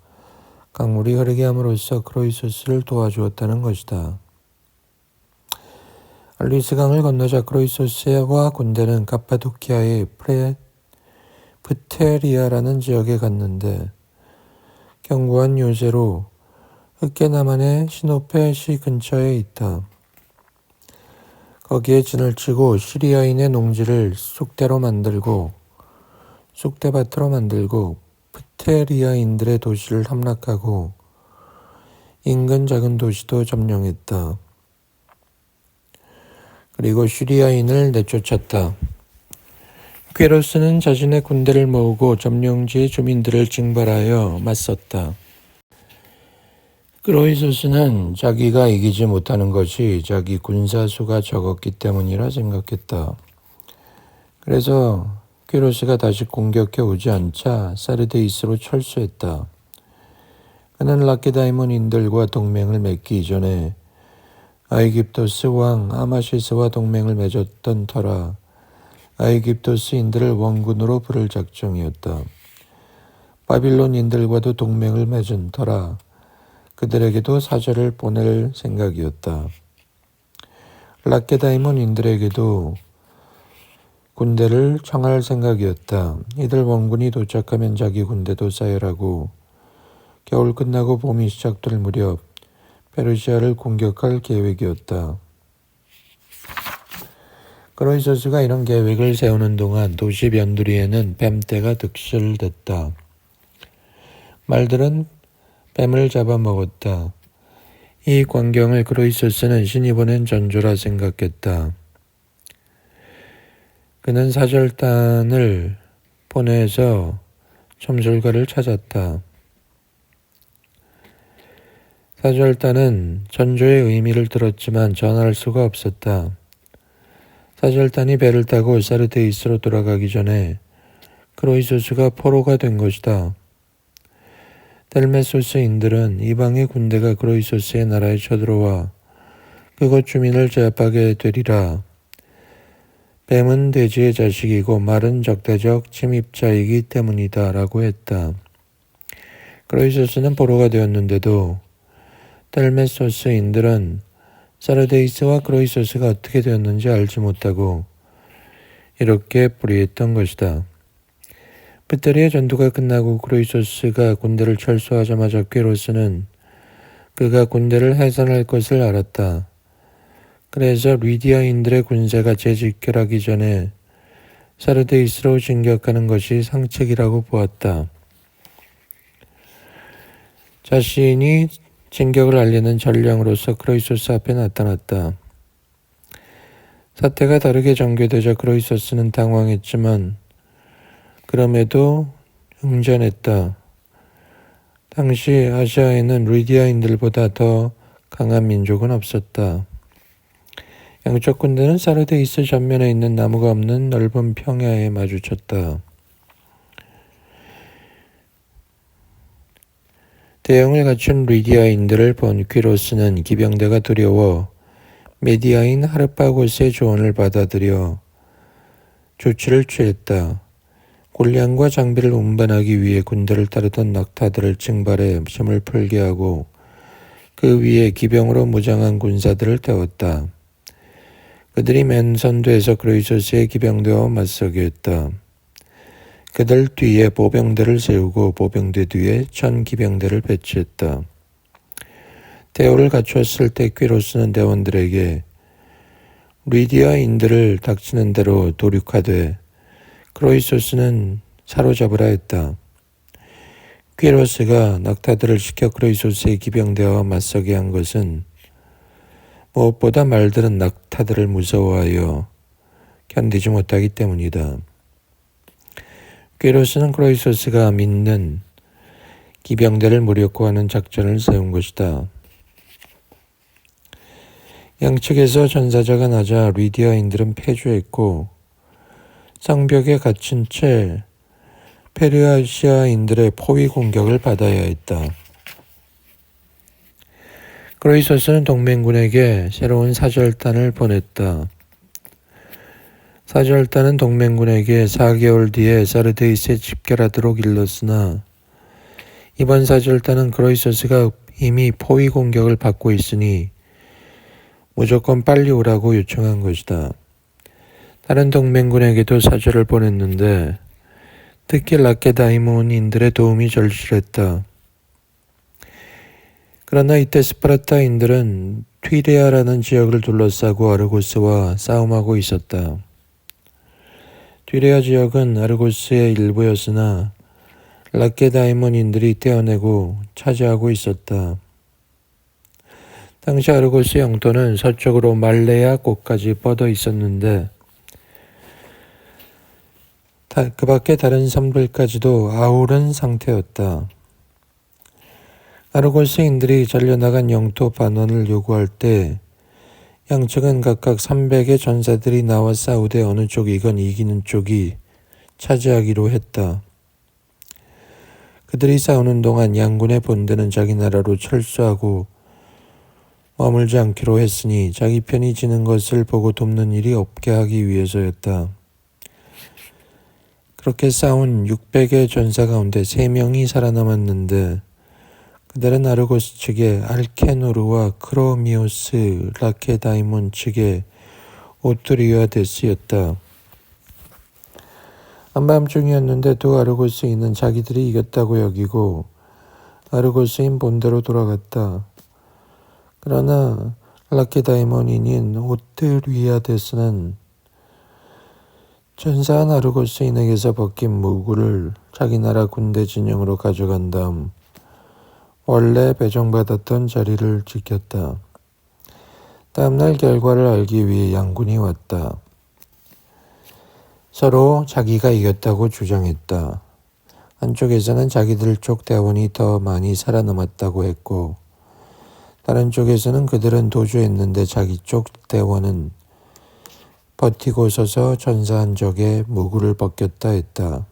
강물이 흐르게 함으로써 크로이소스를 도와주었다는 것이다. 알리스강을 건너자 크로이소스와 군대는 카파도키아의 프테리아라는 지역에 갔는데 견고한 요새로 흑계나만의 시노페시 근처에 있다. 거기에 진을 치고 시리아인의 농지를 쑥대밭으로 만들고 프테리아인들의 도시를 함락하고 인근 작은 도시도 점령했다. 그리고 시리아인을 내쫓았다. 퀴로스는 자신의 군대를 모으고 점령지의 주민들을 징발하여 맞섰다. 크로이소스는 자기가 이기지 못하는 것이 자기 군사수가 적었기 때문이라 생각했다. 그래서 퀴로스가 다시 공격해 오지 않자 사르데이스로 철수했다. 그는 라케다이몬인들과 동맹을 맺기 이전에 아이깁토스 왕 아마시스와 동맹을 맺었던 터라 아이깁토스인들을 원군으로 부를 작정이었다. 바빌론인들과도 동맹을 맺은 터라 그들에게도 사절을 보낼 생각이었다. 라케다이몬인들에게도 군대를 청할 생각이었다. 이들 원군이 도착하면 자기 군대도 쌓여라고 겨울 끝나고 봄이 시작될 무렵 페르시아를 공격할 계획이었다. 크로이소스가 이런 계획을 세우는 동안 도시 변두리에는 뱀떼가 득실됐다. 말들은 뱀을 잡아먹었다. 이 광경을 크로이소스는 신이 보낸 전조라 생각했다. 그는 사절단을 보내서 점술가를 찾았다. 사절단은 전조의 의미를 들었지만 전할 수가 없었다. 사절단이 배를 타고 사르데이스로 돌아가기 전에 크로이소스가 포로가 된 것이다. 델메소스인들은 이방의 군대가 크로이소스의 나라에 쳐들어와 그곳 주민을 제압하게 되리라. 뱀은 돼지의 자식이고 말은 적대적 침입자이기 때문이다 라고 했다. 크로이소스는 포로가 되었는데도 델메소스인들은 사르데이스와 크로이소스가 어떻게 되었는지 알지 못하고 이렇게 불의했던 것이다. 프테리아 전투가 끝나고 크로이소스가 군대를 철수하자마자 퀴로스는 그가 군대를 해산할 것을 알았다. 그래서 리디아인들의 군세가 재집결하기 전에 사르데이스로 진격하는 것이 상책이라고 보았다. 자신이 진격을 알리는 전령으로서 크로이소스 앞에 나타났다. 사태가 다르게 전개되자 크로이소스는 당황했지만 그럼에도 응전했다. 당시 아시아에는 리디아인들보다 더 강한 민족은 없었다. 양쪽 군대는 사르데이스 전면에 있는 나무가 없는 넓은 평야에 마주쳤다. 대형을 갖춘 리디아인들을 본 퀴로스는 기병대가 두려워 메디아인 하르파고스의 조언을 받아들여 조치를 취했다. 군량과 장비를 운반하기 위해 군대를 따르던 낙타들을 징발해 힘을 풀게 하고 그 위에 기병으로 무장한 군사들을 태웠다. 그들이 맨선두에서 크로이소스의 기병대와 맞서게 했다. 그들 뒤에 보병대를 세우고 보병대 뒤에 전기병대를 배치했다. 대우를 갖추었을 때 퀴로스는 대원들에게 리디아인들을 닥치는 대로 도륙하되 크로이소스는 사로잡으라 했다. 퀴로스가 낙타들을 시켜 크로이소스의 기병대와 맞서게 한 것은 무엇보다 말들은 낙타들을 무서워하여 견디지 못하기 때문이다. 퀴로스는 크로이소스가 믿는 기병대를 무력화하는 작전을 세운 것이다. 양측에서 전사자가 나자 리디아인들은 패주했고 성벽에 갇힌 채 페르시아인들의 포위 공격을 받아야 했다. 크로이소스는 동맹군에게 새로운 사절단을 보냈다. 사절단은 동맹군에게 4개월 뒤에 사르데이스에 집결하도록 일렀으나 이번 사절단은 그로이소스가 이미 포위 공격을 받고 있으니 무조건 빨리 오라고 요청한 것이다. 다른 동맹군에게도 사절을 보냈는데 특히 라케다이몬인들의 도움이 절실했다. 그러나 이때 스파르타인들은 튀레아라는 지역을 둘러싸고 아르고스와 싸움하고 있었다. 튀레아 지역은 아르고스의 일부였으나 라케다이몬인들이 떼어내고 차지하고 있었다. 당시 아르고스 영토는 서쪽으로 말레아 곳까지 뻗어 있었는데 그 밖에 다른 섬들까지도 아우른 상태였다. 아르고스인들이 잘려나간 영토 반환을 요구할 때 양측은 각각 300의 전사들이 나와 싸우되 어느 쪽이건 이기는 쪽이 차지하기로 했다. 그들이 싸우는 동안 양군의 본대는 자기 나라로 철수하고 머물지 않기로 했으니 자기 편이 지는 것을 보고 돕는 일이 없게 하기 위해서였다. 그렇게 싸운 600의 전사 가운데 3명이 살아남았는데 그들은 아르고스 측의 알케노르와 크로미오스 라케다이몬 측의 오트리아데스였다. 한밤중이었는데 두 아르고스인은 자기들이 이겼다고 여기고 아르고스인 본대로 돌아갔다. 그러나 라케다이몬인인 오트리아데스는 전사한 아르고스인에게서 벗긴 무구를 자기 나라 군대 진영으로 가져간 다음 원래 배정받았던 자리를 지켰다. 다음날 결과를 알기 위해 양군이 왔다. 서로 자기가 이겼다고 주장했다. 한쪽에서는 자기들 쪽 대원이 더 많이 살아남았다고 했고 다른 쪽에서는 그들은 도주했는데 자기 쪽 대원은 버티고 서서 전사한 적에 무구를 벗겼다 했다.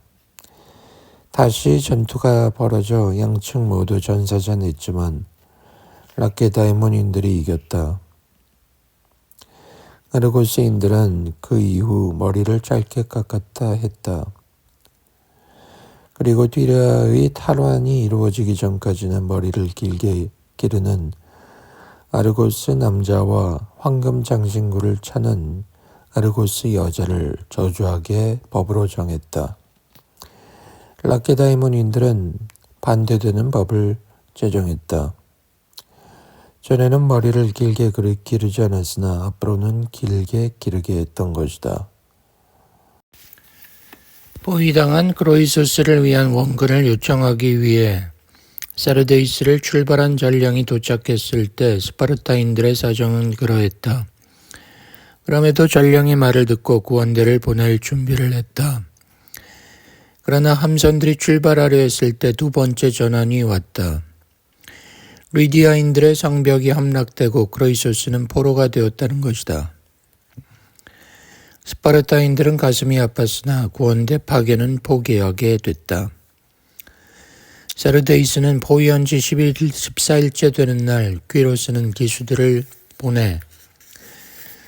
다시 전투가 벌어져 양측 모두 전사자냈지만 라케다이몬인들이 이겼다. 아르고스인들은 그 이후 머리를 짧게 깎았다 했다. 그리고 튀레아의 탈환이 이루어지기 전까지는 머리를 길게 기르는 아르고스 남자와 황금 장신구를 차는 아르고스 여자를 저주하게 법으로 정했다. 라케다이몬인들은 반대되는 법을 제정했다. 전에는 머리를 길게 기르지 않았으나 앞으로는 길게 기르게 했던 것이다. 포위당한 크로이소스를 위한 원근을 요청하기 위해 사르데이스를 출발한 전령이 도착했을 때 스파르타인들의 사정은 그러했다. 그럼에도 전령의 말을 듣고 구원대를 보낼 준비를 했다. 그러나 함선들이 출발하려 했을 때 두 번째 전환이 왔다. 리디아인들의 성벽이 함락되고 크로이소스는 포로가 되었다는 것이다. 스파르타인들은 가슴이 아팠으나 구원대 파괴는 포기하게 됐다. 사르데이스는 포위한 지 14일째 되는 날 퀴로스는 기수들을 보내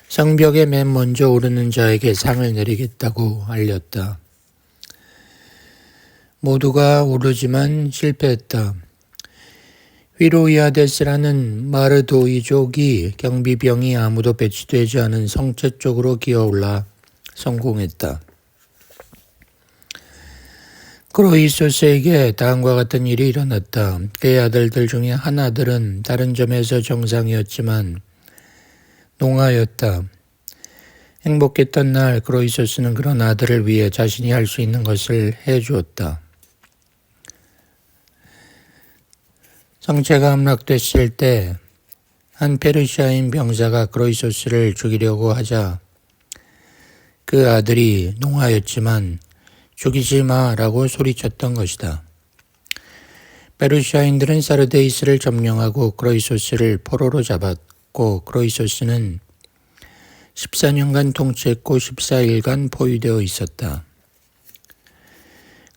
성벽에 맨 먼저 오르는 자에게 상을 내리겠다고 알렸다. 모두가 오르지만 실패했다. 휘로이아데스라는 마르도이족이 경비병이 아무도 배치되지 않은 성체 쪽으로 기어올라 성공했다. 크로이소스에게 다음과 같은 일이 일어났다. 그의 아들들 중에 한 아들은 다른 점에서 정상이었지만 농아였다. 행복했던 날 크로이소스는 그런 아들을 위해 자신이 할 수 있는 것을 해주었다. 성체가 함락됐을 때 한 페르시아인 병사가 크로이소스를 죽이려고 하자 그 아들이 농아였지만 죽이지 마라고 소리쳤던 것이다. 페르시아인들은 사르데이스를 점령하고 크로이소스를 포로로 잡았고 크로이소스는 14년간 통치했고 14일간 포위되어 있었다.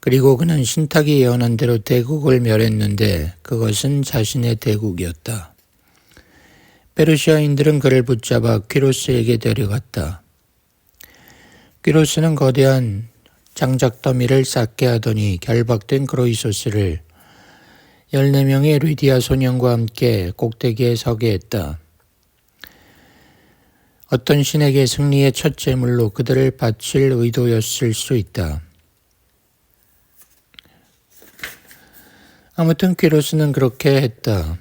그리고 그는 신탁이 예언한 대로 대국을 멸했는데 그것은 자신의 대국이었다. 페르시아인들은 그를 붙잡아 퀴로스에게 데려갔다. 퀴로스는 거대한 장작 더미를 쌓게 하더니 결박된 크로이소스를 14명의 리디아 소년과 함께 꼭대기에 서게 했다. 어떤 신에게 승리의 첫 제물로 그들을 바칠 의도였을 수 있다. 아무튼 퀴로스는 그렇게 했다.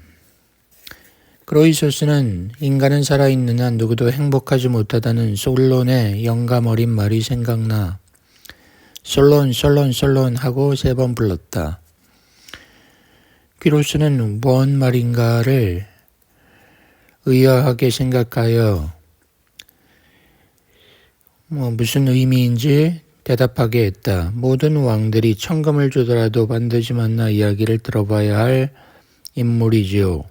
크로이소스는 인간은 살아있는 한 누구도 행복하지 못하다는 솔론의 영감 어린 말이 생각나 솔론 솔론 솔론 하고 3번 불렀다. 퀴로스는 뭔 말인가를 의아하게 생각하여 무슨 의미인지 대답하게 했다. 모든 왕들이 천금을 주더라도 반드시 만나 이야기를 들어봐야 할 인물이지요.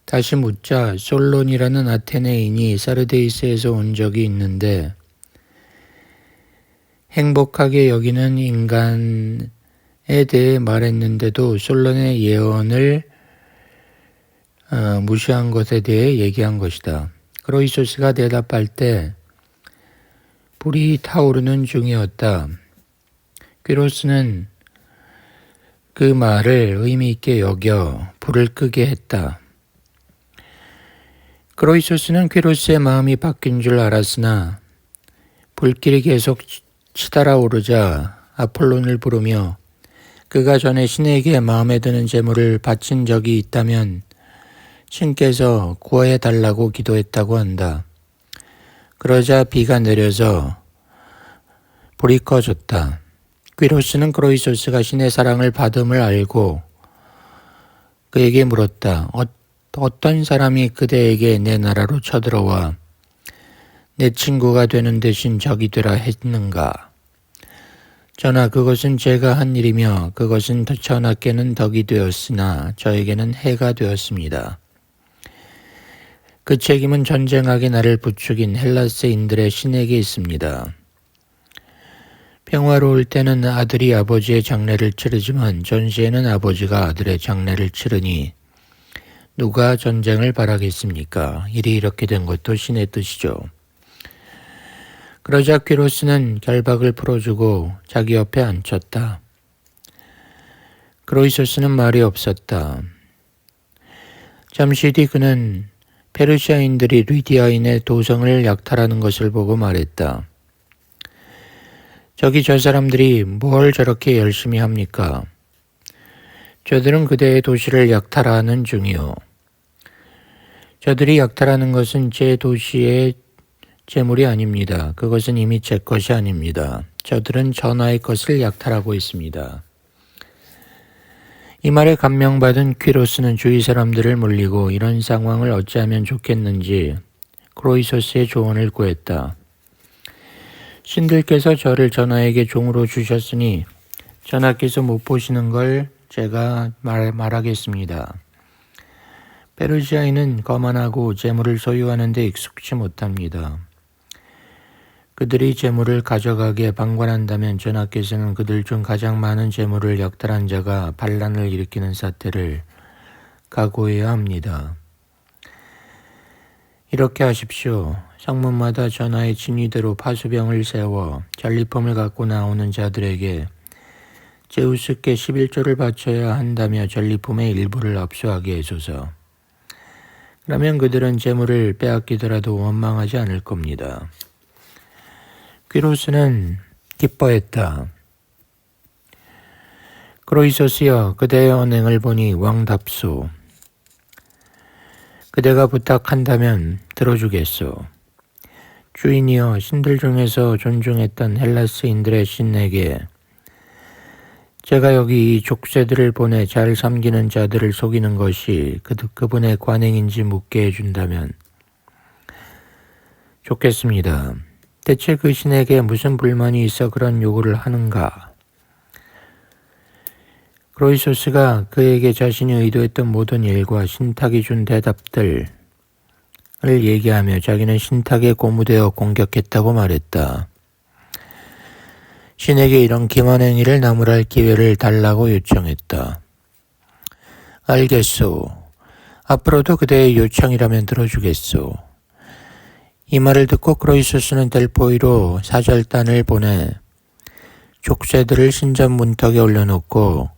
다시 묻자 솔론이라는 아테네인이 사르데이스에서 온 적이 있는데 행복하게 여기는 인간에 대해 말했는데도 솔론의 예언을 무시한 것에 대해 얘기한 것이다. 크로이소스가 대답할 때 불이 타오르는 중이었다. 퀴로스는 그 말을 의미 있게 여겨 불을 끄게 했다. 크로이소스는 퀴로스의 마음이 바뀐 줄 알았으나 불길이 계속 치달아 오르자 아폴론을 부르며 그가 전에 신에게 마음에 드는 제물을 바친 적이 있다면 신께서 구해 달라고 기도했다고 한다. 그러자 비가 내려서 불이 꺼졌다. 퀴로스는 크로이소스가 신의 사랑을 받음을 알고 그에게 물었다. 어떤 사람이 그대에게 내 나라로 쳐들어와 내 친구가 되는 대신 적이 되라 했는가? 전하, 그것은 제가 한 일이며 그것은 전하께는 덕이 되었으나 저에게는 해가 되었습니다. 그 책임은 전쟁하게 나를 부추긴 헬라스인들의 신에게 있습니다. 평화로울 때는 아들이 아버지의 장례를 치르지만 전시에는 아버지가 아들의 장례를 치르니 누가 전쟁을 바라겠습니까? 일이 이렇게 된 것도 신의 뜻이죠. 그러자 퀴로스는 결박을 풀어주고 자기 옆에 앉혔다. 크로이소스는 말이 없었다. 잠시 뒤 그는 페르시아인들이 리디아인의 도성을 약탈하는 것을 보고 말했다. 저 사람들이 뭘 저렇게 열심히 합니까? 저들은 그대의 도시를 약탈하는 중이요. 저들이 약탈하는 것은 제 도시의 재물이 아닙니다. 그것은 이미 제 것이 아닙니다. 저들은 전하의 것을 약탈하고 있습니다. 이 말에 감명받은 퀴로스는 주위 사람들을 물리고 이런 상황을 어찌하면 좋겠는지 크로이소스의 조언을 구했다. 신들께서 저를 전하에게 종으로 주셨으니 전하께서 못 보시는 걸 제가 말하겠습니다. 페르시아인은 거만하고 재물을 소유하는 데 익숙치 못합니다. 그들이 재물을 가져가게 방관한다면 전하께서는 그들 중 가장 많은 재물을 약탈한 자가 반란을 일으키는 사태를 각오해야 합니다. 이렇게 하십시오. 성문마다 전하의 진위대로 파수병을 세워 전리품을 갖고 나오는 자들에게 제우스께 11조를 바쳐야 한다며 전리품의 일부를 압수하게 해줘서 그러면 그들은 재물을 빼앗기더라도 원망하지 않을 겁니다. 퀴로스는 기뻐했다. 크로이소스여, 그대의 언행을 보니 왕답소. 그대가 부탁한다면 들어주겠소. 주인이여, 신들 중에서 존중했던 헬라스인들의 신에게 제가 여기 이 족쇄들을 보내 잘 섬기는 자들을 속이는 것이 그분의 관행인지 묻게 해준다면 좋겠습니다. 대체 그 신에게 무슨 불만이 있어 그런 요구를 하는가? 크로이소스가 그에게 자신이 의도했던 모든 일과 신탁이 준 대답들을 얘기하며 자기는 신탁에 고무되어 공격했다고 말했다. 신에게 이런 기만 행위를 나무랄 기회를 달라고 요청했다. 알겠소. 앞으로도 그대의 요청이라면 들어주겠소. 이 말을 듣고 크로이소스는 델포이로 사절단을 보내 족쇄들을 신전 문턱에 올려놓고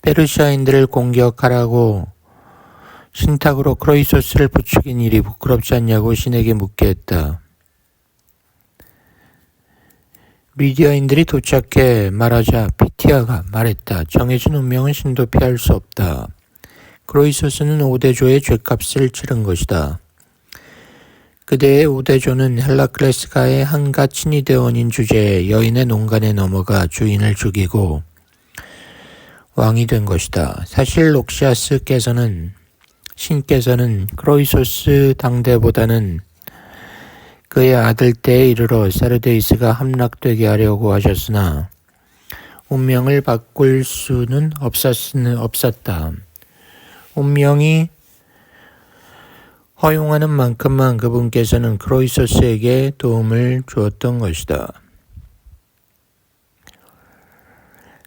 페르시아인들을 공격하라고 신탁으로 크로이소스를 부추긴 일이 부끄럽지 않냐고 신에게 묻게 했다. 리디아인들이 도착해 말하자 피티아가 말했다. 정해진 운명은 신도 피할 수 없다. 크로이소스는 오대조의 죗값을 치른 것이다. 그대의 오대조는 헬라클레스가의 한가 친위대원인 주제에 여인의 농간에 넘어가 주인을 죽이고 왕이 된 것이다. 사실 신께서는 크로이소스 당대보다는 그의 아들 때에 이르러 사르데이스가 함락되게 하려고 하셨으나 운명을 바꿀 수는 없었다. 운명이 허용하는 만큼만 그분께서는 크로이소스에게 도움을 주었던 것이다.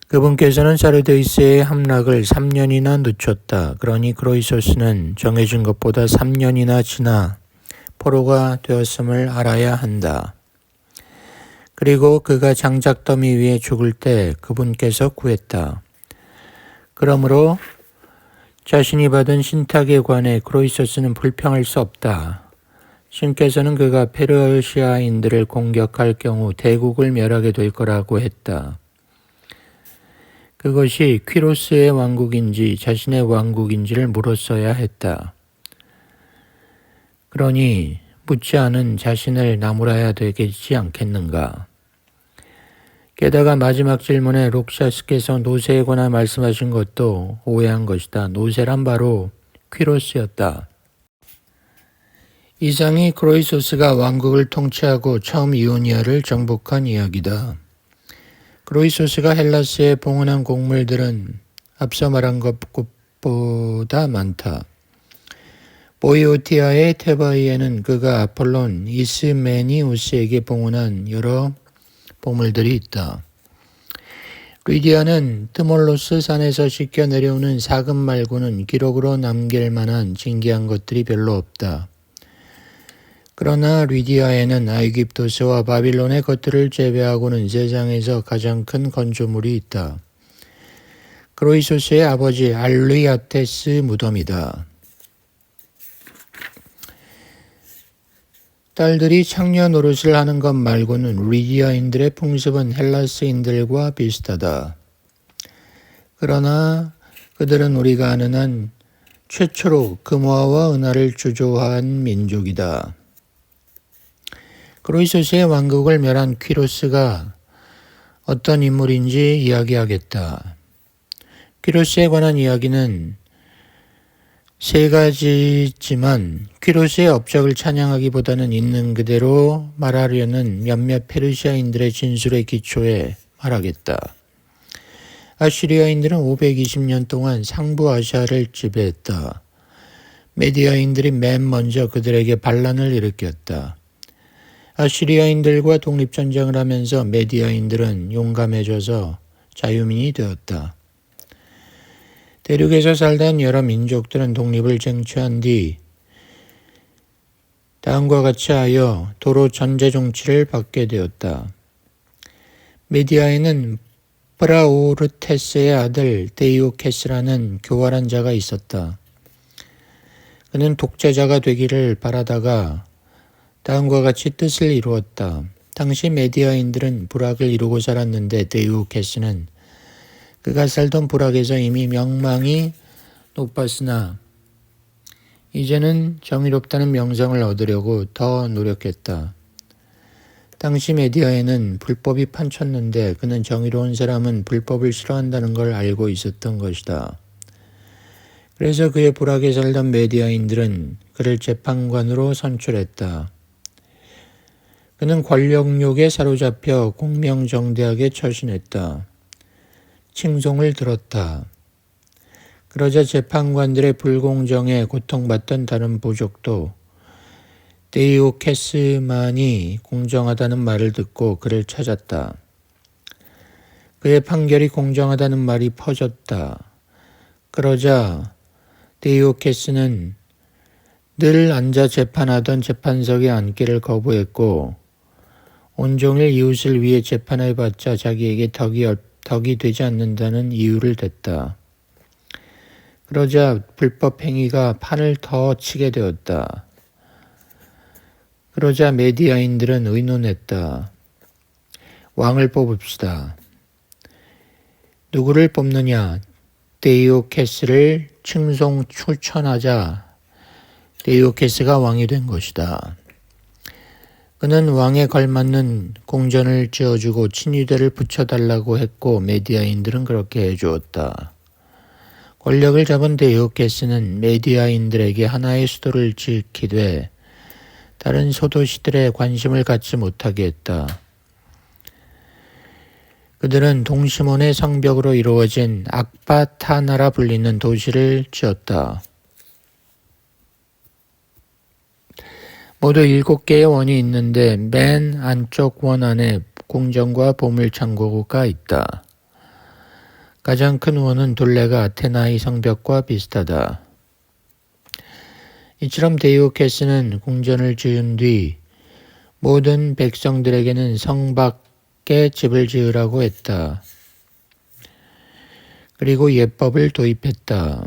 그분께서는 사르데이스의 함락을 3년이나 늦췄다. 그러니 크로이소스는 정해진 것보다 3년이나 지나 포로가 되었음을 알아야 한다. 그리고 그가 장작더미 위에 죽을 때 그분께서 구했다. 그러므로 자신이 받은 신탁에 관해 크로이소스는 불평할 수 없다. 신께서는 그가 페르시아인들을 공격할 경우 대국을 멸하게 될 거라고 했다. 그것이 퀴로스의 왕국인지 자신의 왕국인지를 물었어야 했다. 그러니 묻지 않은 자신을 나무라야 되겠지 않겠는가. 게다가 마지막 질문에 록샤스께서 노새에 관한 말씀하신 것도 오해한 것이다. 노새란 바로 퀴로스였다. 이상이 크로이소스가 왕국을 통치하고 처음 이오니아를 정복한 이야기다. 크로이소스가 헬라스에 봉헌한 곡물들은 앞서 말한 것보다 많다. 보이오티아의 테바이에는 그가 아폴론 이스메니우스에게 봉헌한 여러 보물들이 있다. 리디아는 트몰로스 산에서 씻겨 내려오는 사금 말고는 기록으로 남길 만한 진귀한 것들이 별로 없다. 그러나 리디아에는 아이깁토스와 바빌론의 것들을 제외하고는 세상에서 가장 큰 건조물이 있다. 크로이소스의 아버지 알리아테스 무덤이다. 딸들이 창녀 노릇을 하는 것 말고는 리디아인들의 풍습은 헬라스인들과 비슷하다. 그러나 그들은 우리가 아는 한 최초로 금화와 은하를 주조한 민족이다. 크로이소스의 왕국을 멸한 퀴로스가 어떤 인물인지 이야기하겠다. 퀴로스에 관한 이야기는 세 가지지만 퀴로스의 업적을 찬양하기보다는 있는 그대로 말하려는 몇몇 페르시아인들의 진술의 기초에 말하겠다. 아시리아인들은 520년 동안 상부 아시아를 지배했다. 메디아인들이 맨 먼저 그들에게 반란을 일으켰다. 아시리아인들과 독립전쟁을 하면서 메디아인들은 용감해져서 자유민이 되었다. 대륙에서 살던 여러 민족들은 독립을 쟁취한 뒤 다음과 같이 하여 도로 전제 정치를 받게 되었다. 메디아에는 프라오르테스의 아들 데이오케스라는 교활한 자가 있었다. 그는 독재자가 되기를 바라다가 다음과 같이 뜻을 이루었다. 당시 메디아인들은 부락을 이루고 살았는데 데이오케스는 그가 살던 부락에서 이미 명망이 높았으나 이제는 정의롭다는 명성을 얻으려고 더 노력했다. 당시 메디아에는 불법이 판쳤는데 그는 정의로운 사람은 불법을 싫어한다는 걸 알고 있었던 것이다. 그래서 그의 부락에 살던 메디아인들은 그를 재판관으로 선출했다. 그는 권력욕에 사로잡혀 공명정대하게 처신했다. 칭송을 들었다. 그러자 재판관들의 불공정에 고통받던 다른 부족도 데이오케스만이 공정하다는 말을 듣고 그를 찾았다. 그의 판결이 공정하다는 말이 퍼졌다. 그러자 데이오케스는 늘 앉아 재판하던 재판석에 앉기를 거부했고 온종일 이웃을 위해 재판해봤자 자기에게 덕이 되지 않는다는 이유를 댔다. 그러자 불법 행위가 판을 더 치게 되었다. 그러자 메디아인들은 의논했다. 왕을 뽑읍시다. 누구를 뽑느냐? 데이오캐스를 추천하자 데이오캐스가 왕이 된 것이다. 그는 왕에 걸맞는 궁전을 지어주고 친위대를 붙여달라고 했고 메디아인들은 그렇게 해주었다. 권력을 잡은 데이오캐스는 메디아인들에게 하나의 수도를 지키되 다른 소도시들의 관심을 갖지 못하게 했다. 그들은 동시몬의 성벽으로 이루어진 악바타나라 불리는 도시를 지었다. 모두 7개의 원이 있는데 맨 안쪽 원 안에 궁전과 보물창고가 있다. 가장 큰 원은 둘레가 아테나의 성벽과 비슷하다. 이처럼 데이오캐스는 궁전을 지은 뒤 모든 백성들에게는 성 밖에 집을 지으라고 했다. 그리고 예법을 도입했다.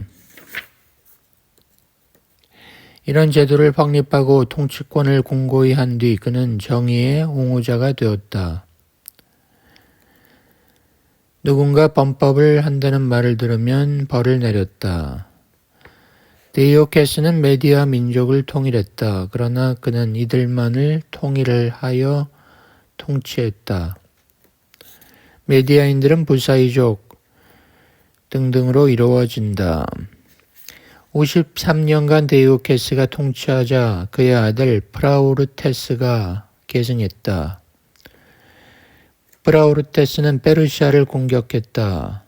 이런 제도를 확립하고 통치권을 공고히 한 뒤 그는 정의의 옹호자가 되었다. 누군가 범법을 한다는 말을 들으면 벌을 내렸다. 데이오캐스는 메디아 민족을 통일했다. 그러나 그는 이들만을 통일을 하여 통치했다. 메디아인들은 부사이족 등등으로 이루어진다. 53년간 데이오캐스가 통치하자 그의 아들 프라우르테스가 계승했다. 프라우르테스는 페르시아를 공격했다.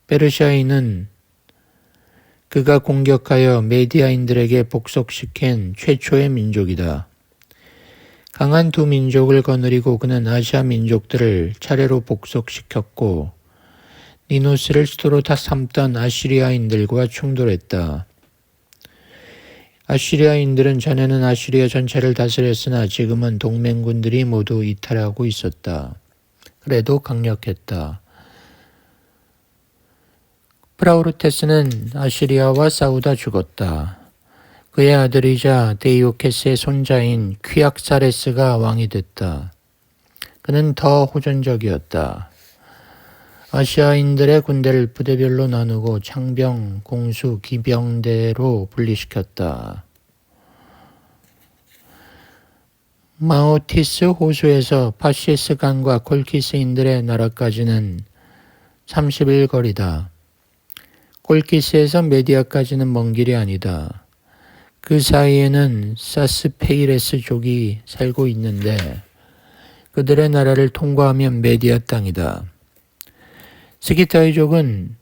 페르시아인은 그가 공격하여 메디아인들에게 복속시킨 최초의 민족이다. 강한 두 민족을 거느리고 그는 아시아 민족들을 차례로 복속시켰고 니노스를 수도로 다 삼던 아시리아인들과 충돌했다. 아시리아인들은 전에는 아시리아 전체를 다스렸으나 지금은 동맹군들이 모두 이탈하고 있었다. 그래도 강력했다. 프라우르테스는 아시리아와 싸우다 죽었다. 그의 아들이자 데이오캐스의 손자인 퀴악사레스가 왕이 됐다. 그는 더 호전적이었다. 아시아인들의 군대를 부대별로 나누고 창병, 공수, 기병대로 분리시켰다. 마오티스 호수에서 파시스간과 콜키스인들의 나라까지는 30일 거리다. 콜키스에서 메디아까지는 먼 길이 아니다. 그 사이에는 사스페이레스족이 살고 있는데 그들의 나라를 통과하면 메디아 땅이다. 스키타이족은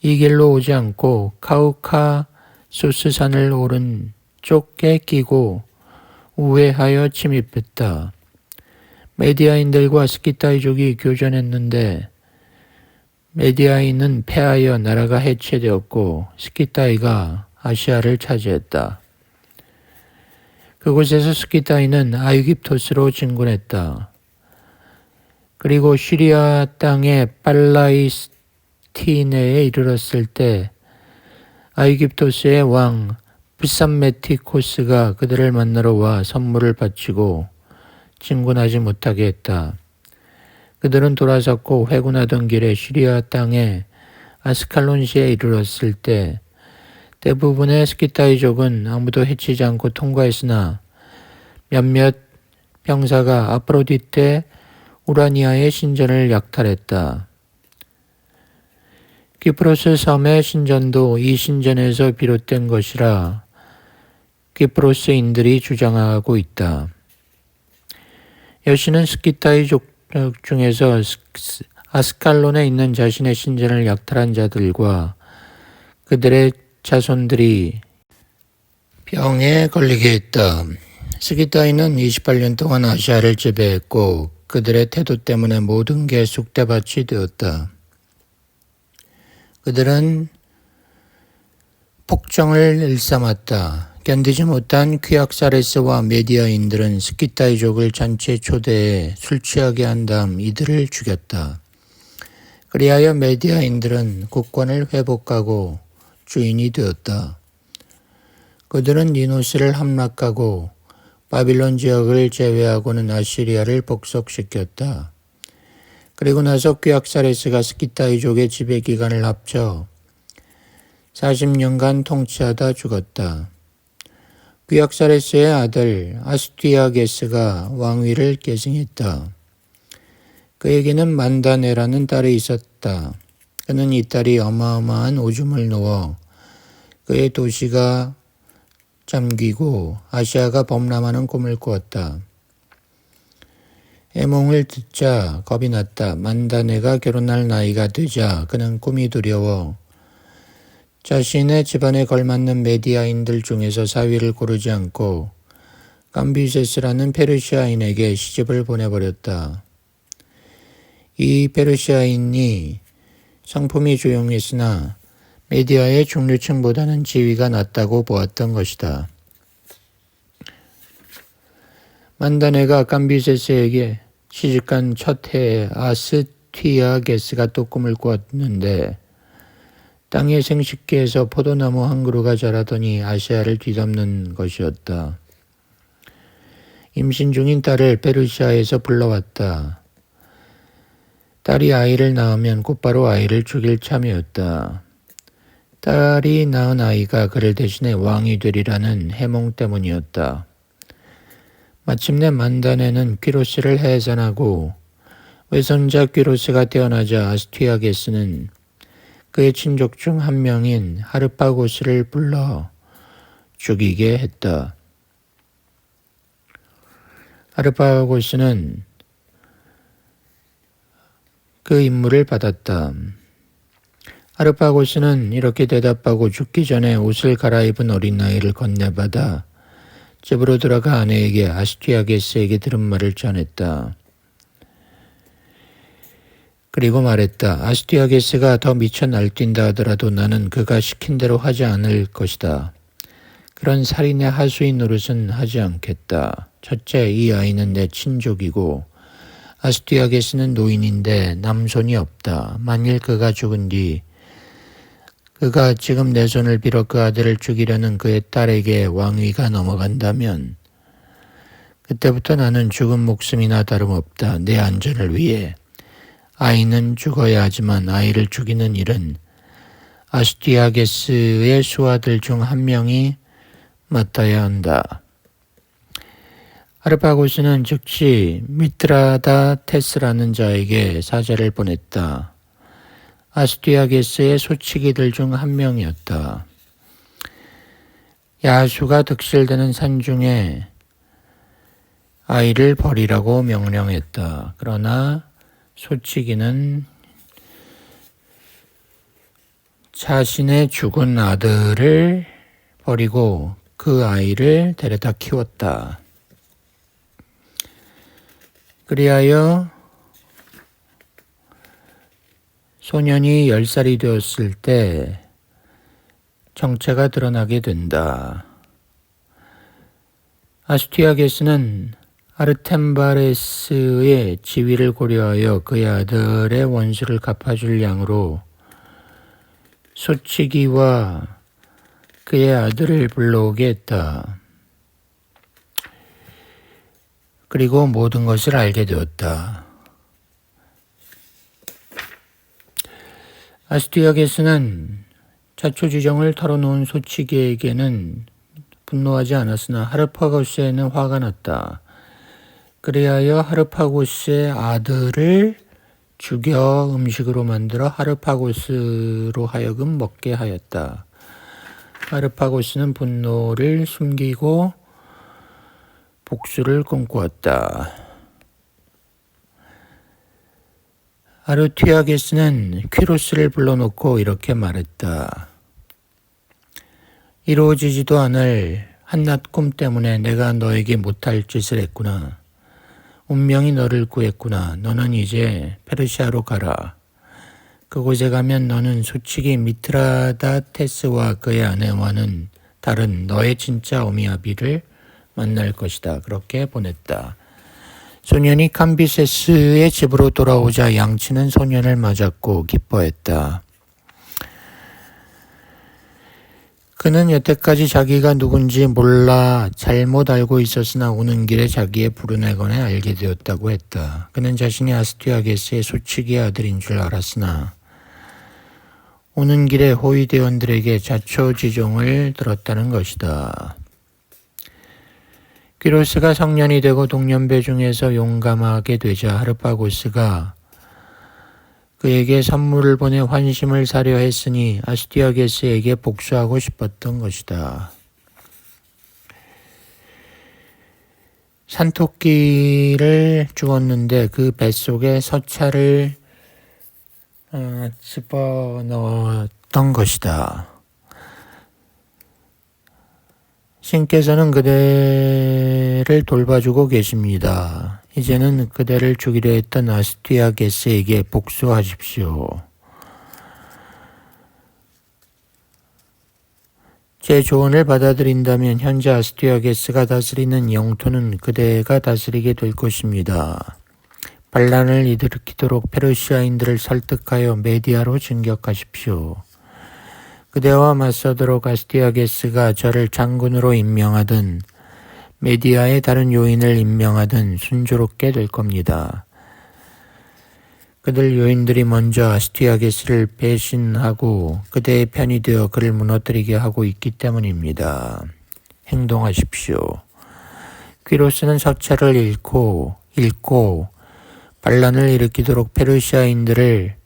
이 길로 오지 않고 카우카소스산을 오른쪽에 끼고 우회하여 침입했다. 메디아인들과 스키타이족이 교전했는데 메디아인은 패하여 나라가 해체되었고 스키타이가 아시아를 차지했다. 그곳에서 스키타이는 아이깁토스로 진군했다. 그리고 시리아 땅의 팔라이스티네에 이르렀을 때 아이깁토스의 왕 부산메티코스가 그들을 만나러 와 선물을 바치고 진군하지 못하게 했다. 그들은 돌아섰고 회군하던 길에 시리아 땅의 아스칼론시에 이르렀을 때 대부분의 스키타이족은 아무도 해치지 않고 통과했으나 몇몇 병사가 아프로디테 우라니아의 신전을 약탈했다. 키프로스 섬의 신전도 이 신전에서 비롯된 것이라 키프로스인들이 주장하고 있다. 여신은 스키타이족 중에서 아스칼론에 있는 자신의 신전을 약탈한 자들과 그들의 자손들이 병에 걸리게 했다. 스키타이는 28년 동안 아시아를 지배했고 그들의 태도 때문에 모든 게 쑥대밭이 되었다. 그들은 폭정을 일삼았다. 견디지 못한 퀴악사레스와 메디아인들은 스키타이족을 잔치에 초대해 술 취하게 한 다음 이들을 죽였다. 그리하여 메디아인들은 국권을 회복하고 주인이 되었다. 그들은 니누스를 함락하고 바빌론 지역을 제외하고는 아시리아를 복속시켰다. 그리고 나서 퀴악사레스가 스키타이족의 지배 기간을 합쳐 40년간 통치하다 죽었다. 퀴악사레스의 아들 아스티아게스가 왕위를 계승했다. 그에게는 만다네라는 딸이 있었다. 그는 이 딸이 어마어마한 오줌을 누워 그의 도시가 잠기고 아시아가 범람하는 꿈을 꾸었다. 해몽을 듣자 겁이 났다. 만다네가 결혼할 나이가 되자 그는 꿈이 두려워 자신의 집안에 걸맞는 메디아인들 중에서 사위를 고르지 않고 감비세스라는 페르시아인에게 시집을 보내버렸다. 이 페르시아인이 성품이 조용했으나 메디아의 중류층보다는 지위가 낮다고 보았던 것이다. 만다네가 감비세스에게 시집간 첫 해에 아스티아게스가 또 꿈을 꾸었는데 땅의 생식기에서 포도나무 한 그루가 자라더니 아시아를 뒤덮는 것이었다. 임신 중인 딸을 페르시아에서 불러왔다. 딸이 아이를 낳으면 곧바로 아이를 죽일 참이었다. 딸이 낳은 아이가 그를 대신해 왕이 되리라는 해몽 때문이었다. 마침내 만다네는 퀴로스를 해산하고 외손자 퀴로스가 태어나자 아스티아게스는 그의 친족 중 한 명인 하르파고스를 불러 죽이게 했다. 하르파고스는 그 임무를 받았다. 하르파고스는 이렇게 대답하고 죽기 전에 옷을 갈아입은 어린 아이를 건네받아 집으로 들어가 아내에게 아스티아게스에게 들은 말을 전했다. 그리고 말했다. 아스티아게스가 더 미쳐 날뛴다 하더라도 나는 그가 시킨 대로 하지 않을 것이다. 그런 살인의 하수인 노릇은 하지 않겠다. 첫째, 이 아이는 내 친족이고 아스티아게스는 노인인데 남손이 없다. 만일 그가 죽은 뒤 그가 지금 내 손을 빌어 그 아들을 죽이려는 그의 딸에게 왕위가 넘어간다면 그때부터 나는 죽은 목숨이나 다름없다. 내 안전을 위해 아이는 죽어야 하지만 아이를 죽이는 일은 아스티아게스의 수하들 중 한 명이 맡아야 한다. 하르파고스는 즉시 미트라다테스라는 자에게 사자를 보냈다. 아스티아게스의 소치기들 중 한 명이었다. 야수가 득실되는 산 중에 아이를 버리라고 명령했다. 그러나 소치기는 자신의 죽은 아들을 버리고 그 아이를 데려다 키웠다. 그리하여 소년이 10살이 되었을 때 정체가 드러나게 된다. 아스티아게스는 아르템바레스의 지위를 고려하여 그의 아들의 원수를 갚아줄 양으로 소치기와 그의 아들을 불러오게 했다. 그리고 모든 것을 알게 되었다. 아스티아게스는 자초지정을 털어놓은 소치기에게는 분노하지 않았으나 하르파고스에는 화가 났다. 그리하여 하르파고스의 아들을 죽여 음식으로 만들어 하르파고스로 하여금 먹게 하였다. 하르파고스는 분노를 숨기고 복수를 꿈꾸었다. 아르티아게스는 퀴로스를 불러놓고 이렇게 말했다. 이루어지지도 않을 한낱 꿈 때문에 내가 너에게 못할 짓을 했구나. 운명이 너를 구했구나. 너는 이제 페르시아로 가라. 그곳에 가면 너는 소치기 미트라다테스와 그의 아내와는 다른 너의 진짜 어미아비를 만날 것이다. 그렇게 보냈다. 소년이 캄비세스의 집으로 돌아오자 양치는 소년을 맞았고 기뻐했다. 그는 여태까지 자기가 누군지 몰라 잘못 알고 있었으나 오는 길에 자기의 불운에 관해 알게 되었다고 했다. 그는 자신이 아스티아게스의 소치기의 아들인 줄 알았으나 오는 길에 호위대원들에게 자초지종을 들었다는 것이다. 퀴로스가 성년이 되고 동년배 중에서 용감하게 되자 하르파고스가 그에게 선물을 보내 환심을 사려 했으니 아스티아게스에게 복수하고 싶었던 것이다. 산토끼를 주었는데 그 뱃속에 서차를 집어넣었던 것이다. 신께서는 그대를 돌봐주고 계십니다. 이제는 그대를 죽이려 했던 아스티아게스에게 복수하십시오. 제 조언을 받아들인다면 현재 아스티아게스가 다스리는 영토는 그대가 다스리게 될 것입니다. 반란을 일으키도록 페르시아인들을 설득하여 메디아로 진격하십시오. 그대와 맞서도록 아스티아게스가 저를 장군으로 임명하든 메디아의 다른 요인을 임명하든 순조롭게 될 겁니다. 그들 요인들이 먼저 아스티아게스를 배신하고 그대의 편이 되어 그를 무너뜨리게 하고 있기 때문입니다. 행동하십시오. 퀴로스는 서차를 읽고 반란을 일으키도록 페르시아인들을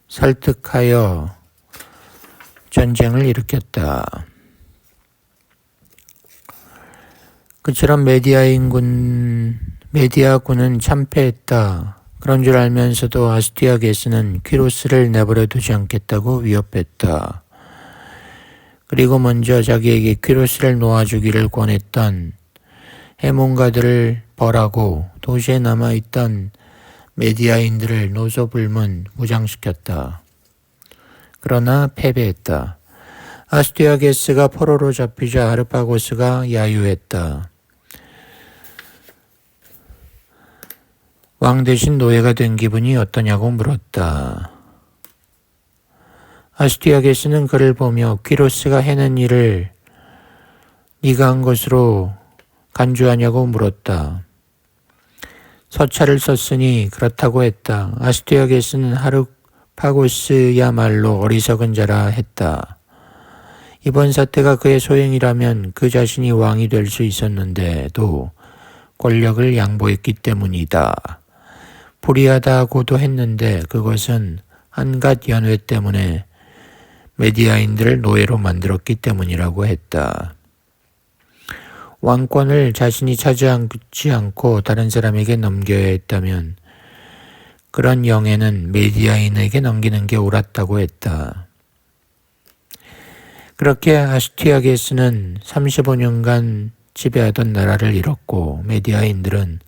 설득하여 전쟁을 일으켰다. 그처럼 메디아군은 참패했다. 그런 줄 알면서도 아스티아게스는 퀴로스를 내버려 두지 않겠다고 위협했다. 그리고 먼저 자기에게 퀴로스를 놓아주기를 권했던 해몬가들을 벌하고 도시에 남아있던 메디아인들을 노소불문 무장시켰다. 그러나 패배했다. 아스티아게스가 포로로 잡히자 하르파고스가 야유했다. 왕 대신 노예가 된 기분이 어떠냐고 물었다. 아스티아게스는 그를 보며 퀴로스가 해낸 일을 네가 한 것으로 간주하냐고 물었다. 서차를 썼으니 그렇다고 했다. 아스티아게스는 하르파고스야말로 어리석은 자라 했다. 이번 사태가 그의 소행이라면 그 자신이 왕이 될 수 있었는데도 권력을 양보했기 때문이다. 불의하다고도 했는데 그것은 한갓 연회 때문에 메디아인들을 노예로 만들었기 때문이라고 했다. 왕권을 자신이 차지하지 않고 다른 사람에게 넘겨야 했다면 그런 영예는 메디아인에게 넘기는 게 옳았다고 했다. 그렇게 아스티아게스는 35년간 지배하던 나라를 잃었고 메디아인들은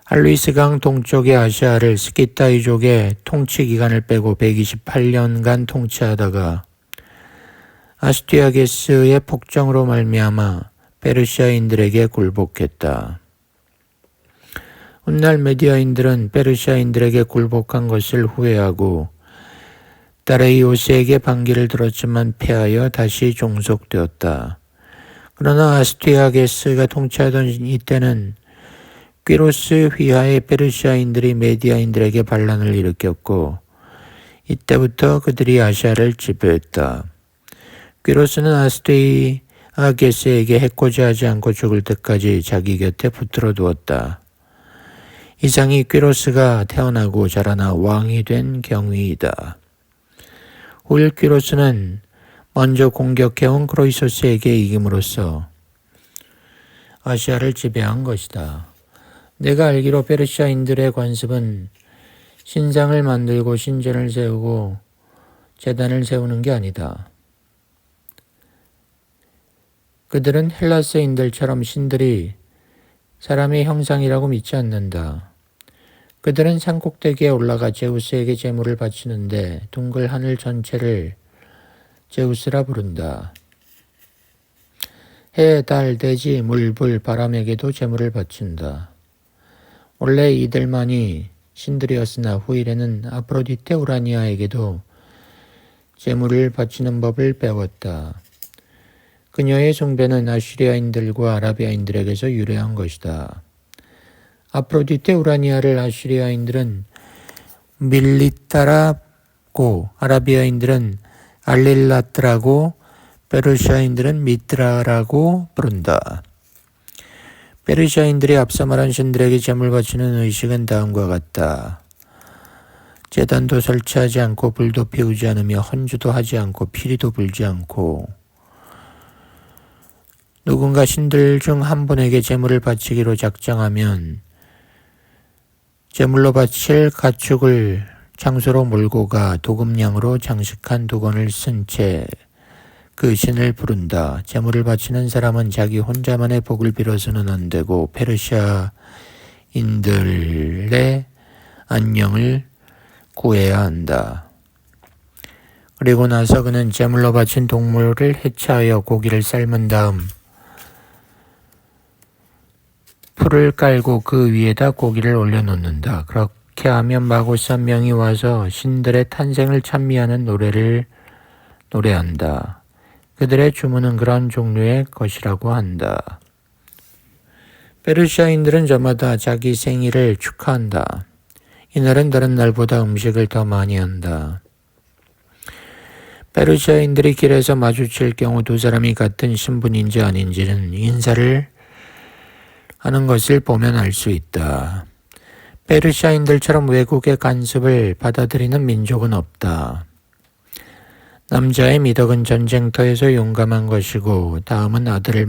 알루이스강 동쪽의 아시아를 스키타이족의 통치 기간을 빼고 128년간 통치하다가 아스티아게스의 폭정으로 말미암아 페르시아인들에게 굴복했다. 훗날 메디아인들은 페르시아인들에게 굴복한 것을 후회하고 다레이오스에게 반기를 들었지만 패하여 다시 종속되었다. 그러나 아스티아게스가 통치하던 이때는 퀴로스 휘하의 페르시아인들이 메디아인들에게 반란을 일으켰고 이때부터 그들이 아시아를 지배했다. 퀴로스는 아스티아게스에게 해코지하지 않고 죽을 때까지 자기 곁에 붙들어 두었다. 이상이 퀴로스가 태어나고 자라나 왕이 된 경위이다. 후일 퀴로스는 먼저 공격해온 크로이소스에게 이김으로써 아시아를 지배한 것이다. 내가 알기로 페르시아인들의 관습은 신상을 만들고 신전을 세우고 제단을 세우는 게 아니다. 그들은 헬라스인들처럼 신들이 사람의 형상이라고 믿지 않는다. 그들은 산꼭대기에 올라가 제우스에게 제물을 바치는데 둥글 하늘 전체를 제우스라 부른다. 해, 달, 대지, 물, 불, 바람에게도 제물을 바친다. 원래 이들만이 신들이었으나 후일에는 아프로디테 우라니아에게도 제물을 바치는 법을 배웠다. 그녀의 숭배는 아시리아인들과 아라비아인들에게서 유래한 것이다. 아프로디테 우라니아를 아시리아인들은 밀리타라고, 아라비아인들은 알릴라트라고, 페르시아인들은 미트라라고 부른다. 페르시아인들이 앞서 말한 신들에게 제물 바치는 의식은 다음과 같다. 제단도 설치하지 않고 불도 피우지 않으며 헌주도 하지 않고 피리도 불지 않고 누군가 신들 중 한 분에게 제물을 바치기로 작정하면 제물로 바칠 가축을 장소로 몰고 가 도금량으로 장식한 두건을 쓴 채 그 신을 부른다. 제물을 바치는 사람은 자기 혼자만의 복을 빌어서는 안 되고 페르시아인들의 안녕을 구해야 한다. 그리고 나서 그는 제물로 바친 동물을 해체하여 고기를 삶은 다음 풀을 깔고 그 위에다 고기를 올려놓는다. 그렇게 하면 마고스 한 명이 와서 신들의 탄생을 찬미하는 노래를 노래한다. 그들의 주문은 그런 종류의 것이라고 한다. 페르시아인들은 저마다 자기 생일을 축하한다. 이날은 다른 날보다 음식을 더 많이 한다. 페르시아인들이 길에서 마주칠 경우 두 사람이 같은 신분인지 아닌지는 인사를 하는 것을 보면 알 수 있다. 페르시아인들처럼 외국의 간섭을 받아들이는 민족은 없다. 남자의 미덕은 전쟁터에서 용감한 것이고 다음은 아들을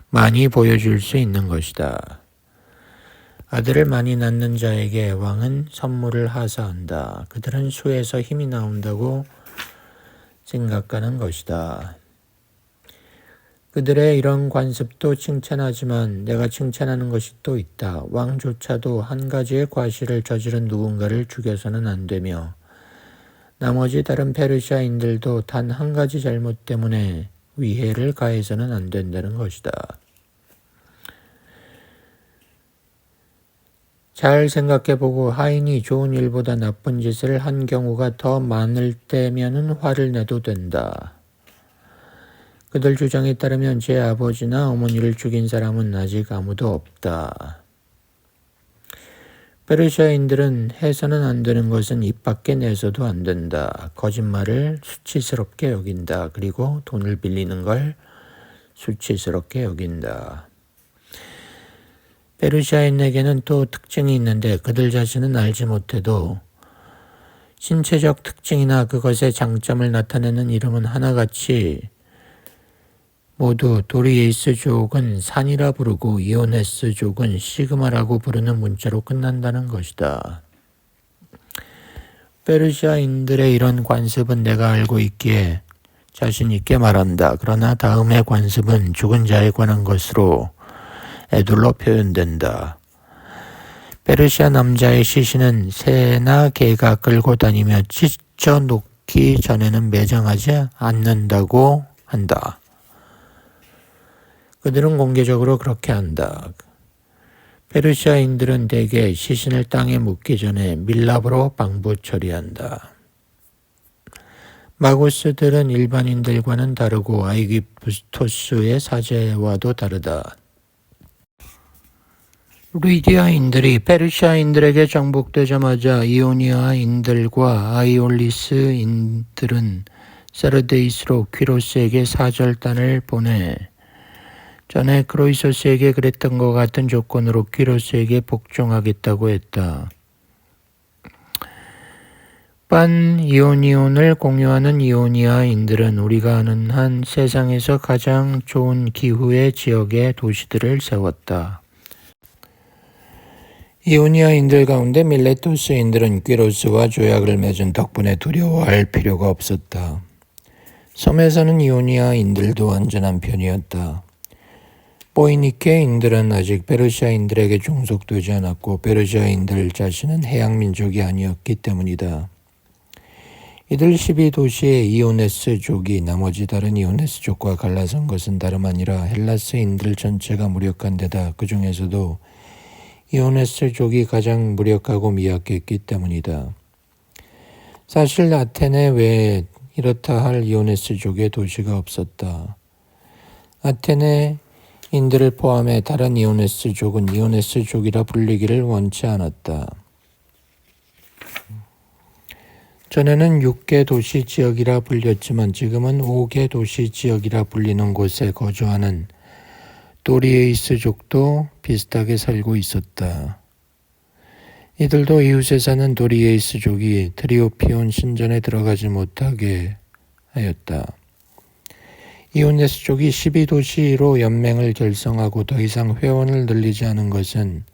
많이 보여줄 수 있는 것이다. 아들을 많이 낳는 자에게 왕은 선물을 하사한다. 그들은 수에서 힘이 나온다고 생각하는 것이다. 그들의 이런 관습도 칭찬하지만 내가 칭찬하는 것이 또 있다. 왕조차도 한 가지의 과실을 저지른 누군가를 죽여서는 안 되며 나머지 다른 페르시아인들도 단 한 가지 잘못 때문에 위해를 가해서는 안 된다는 것이다. 잘 생각해보고 하인이 좋은 일보다 나쁜 짓을 한 경우가 더 많을 때면은 화를 내도 된다. 그들 주장에 따르면 제 아버지나 어머니를 죽인 사람은 아직 아무도 없다. 페르시아인들은 해서는 안 되는 것은 입 밖에 내서도 안 된다. 거짓말을 수치스럽게 여긴다. 그리고 돈을 빌리는 걸 수치스럽게 여긴다. 페르시아인에게는 또 특징이 있는데 그들 자신은 알지 못해도 신체적 특징이나 그것의 장점을 나타내는 이름은 하나같이 모두 도리에이스족은 산이라 부르고 이오네스족은 시그마라고 부르는 문자로 끝난다는 것이다. 페르시아인들의 이런 관습은 내가 알고 있기에 자신 있게 말한다. 그러나 다음의 관습은 죽은 자에 관한 것으로 애둘러 표현된다. 페르시아 남자의 시신은 새나 개가 끌고 다니며 찢어 놓기 전에는 매장하지 않는다고 한다. 그들은 공개적으로 그렇게 한다. 페르시아인들은 대개 시신을 땅에 묻기 전에 밀랍으로 방부 처리한다. 마구스들은 일반인들과는 다르고 아이기푸스토스의 사제와도 다르다. 리디아인들이 페르시아인들에게 정복되자마자 이오니아인들과 아이올리스인들은 사르데이스로 퀴로스에게 사절단을 보내 전에 크로이소스에게 그랬던 것 같은 조건으로 퀴로스에게 복종하겠다고 했다. 반이오니온을 공유하는 이오니아인들은 우리가 아는 한 세상에서 가장 좋은 기후의 지역에 도시들을 세웠다. 이오니아인들 가운데 밀레토스인들은 퀴로스와 조약을 맺은 덕분에 두려워할 필요가 없었다. 섬에서는 이오니아인들도 안전한 편이었다. 포이니케인들은 아직 페르시아인들에게 종속되지 않았고 페르시아인들 자신은 해양 민족이 아니었기 때문이다. 이들 12도시의 이오네스족이 나머지 다른 이오네스족과 갈라선 것은 다름 아니라 헬라스인들 전체가 무력한 데다 그 중에서도 이오네스족이 가장 무력하고 미약했기 때문이다. 사실 아테네 외에 이렇다 할 이오네스족의 도시가 없었다. 아테네인들을 포함해 다른 이오네스족은 이오네스족이라 불리기를 원치 않았다. 전에는 6개 도시 지역이라 불렸지만 지금은 5개 도시 지역이라 불리는 곳에 거주하는 도리에이스족도 비슷하게 살고 있었다. 이들도 이웃에 사는 도리에이스족이 트리오피온 신전에 들어가지 못하게 하였다. 이오네스족이 12도시로 연맹을 결성하고 더 이상 회원을 늘리지 않은 것은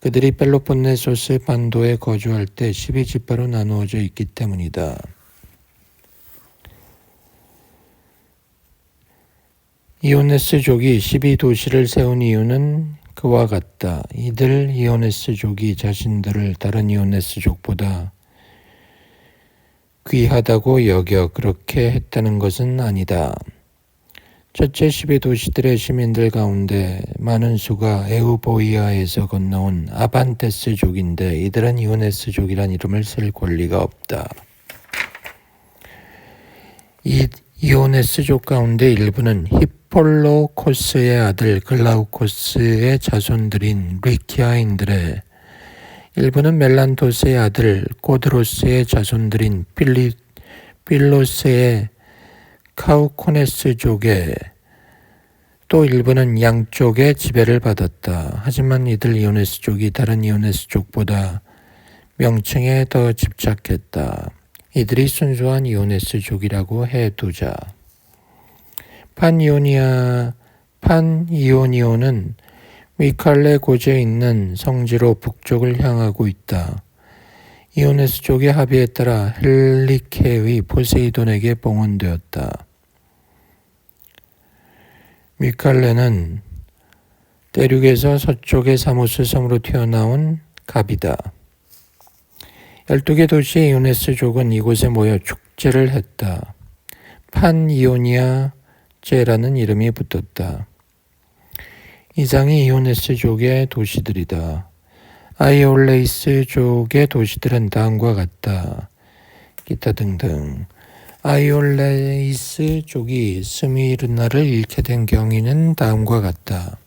그들이 펠로폰네소스 반도에 거주할 때 12지파로 나누어져 있기 때문이다. 이오네스족이 12도시를 세운 이유는 그와 같다. 이들 이오네스족이 자신들을 다른 이오네스족보다 귀하다고 여겨 그렇게 했다는 것은 아니다. 첫째 12도시들의 시민들 가운데 많은 수가 에우보이아에서 건너온 아반테스족인데 이들은 이오네스족이란 이름을 쓸 권리가 없다. 이 이오네스족 가운데 일부는 히폴로코스의 아들 글라우코스의 자손들인 리키아인들의, 일부는 멜란토스의 아들 고드로스의 자손들인 필로스의 카우코네스족의, 또 일부는 양쪽의 지배를 받았다. 하지만 이들 이오네스족이 다른 이오네스족보다 명칭에 더 집착했다. 이들이 순수한 이오네스족이라고 해두자. 판이오니오는 미칼레 고지에 있는 성지로 북쪽을 향하고 있다. 이오네스족의 합의에 따라 헬리케의 포세이돈에게 봉헌되었다. 미칼레는 대륙에서 서쪽의 사모스 섬으로 튀어나온 갑이다. 12개 도시의 이오네스족은 이곳에 모여 축제를 했다. 판이오니아제라는 이름이 붙었다. 이상이 이오네스족의 도시들이다. 아이올레이스족의 도시들은 다음과 같다. 기타 등등. 아이올레이스족이 스미르나를 잃게 된 경위는 다음과 같다.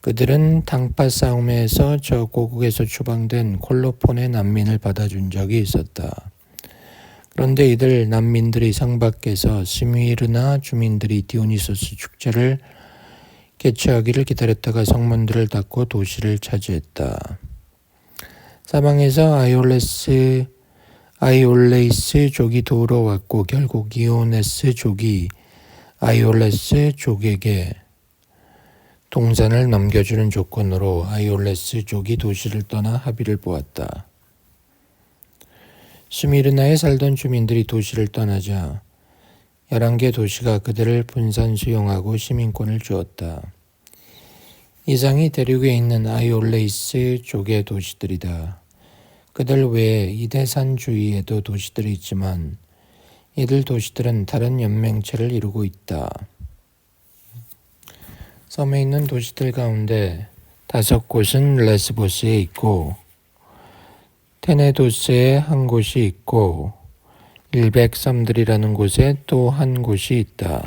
그들은 당파 싸움에서 저 고국에서 추방된 콜로폰의 난민을 받아준 적이 있었다. 그런데 이들 난민들이 성 밖에서 스미르나 주민들이 디오니소스 축제를 개최하기를 기다렸다가 성문들을 닫고 도시를 차지했다. 사방에서 아이올레이스족이 도우러 왔고 결국 이오네스족이 아이올레스족에게 동산을 넘겨주는 조건으로 아이올레스족이 도시를 떠나 합의를 보았다. 스미르나에 살던 주민들이 도시를 떠나자 11개 도시가 그들을 분산 수용하고 시민권을 주었다. 이상이 대륙에 있는 아이올레이스족의 도시들이다. 그들 외에 이데산 주위에도 도시들이 있지만 이들 도시들은 다른 연맹체를 이루고 있다. 섬에 있는 도시들 가운데 5곳은 레스보스에 있고 테네도스에 한 곳이 있고 일백섬들이라는 곳에 또 한 곳이 있다.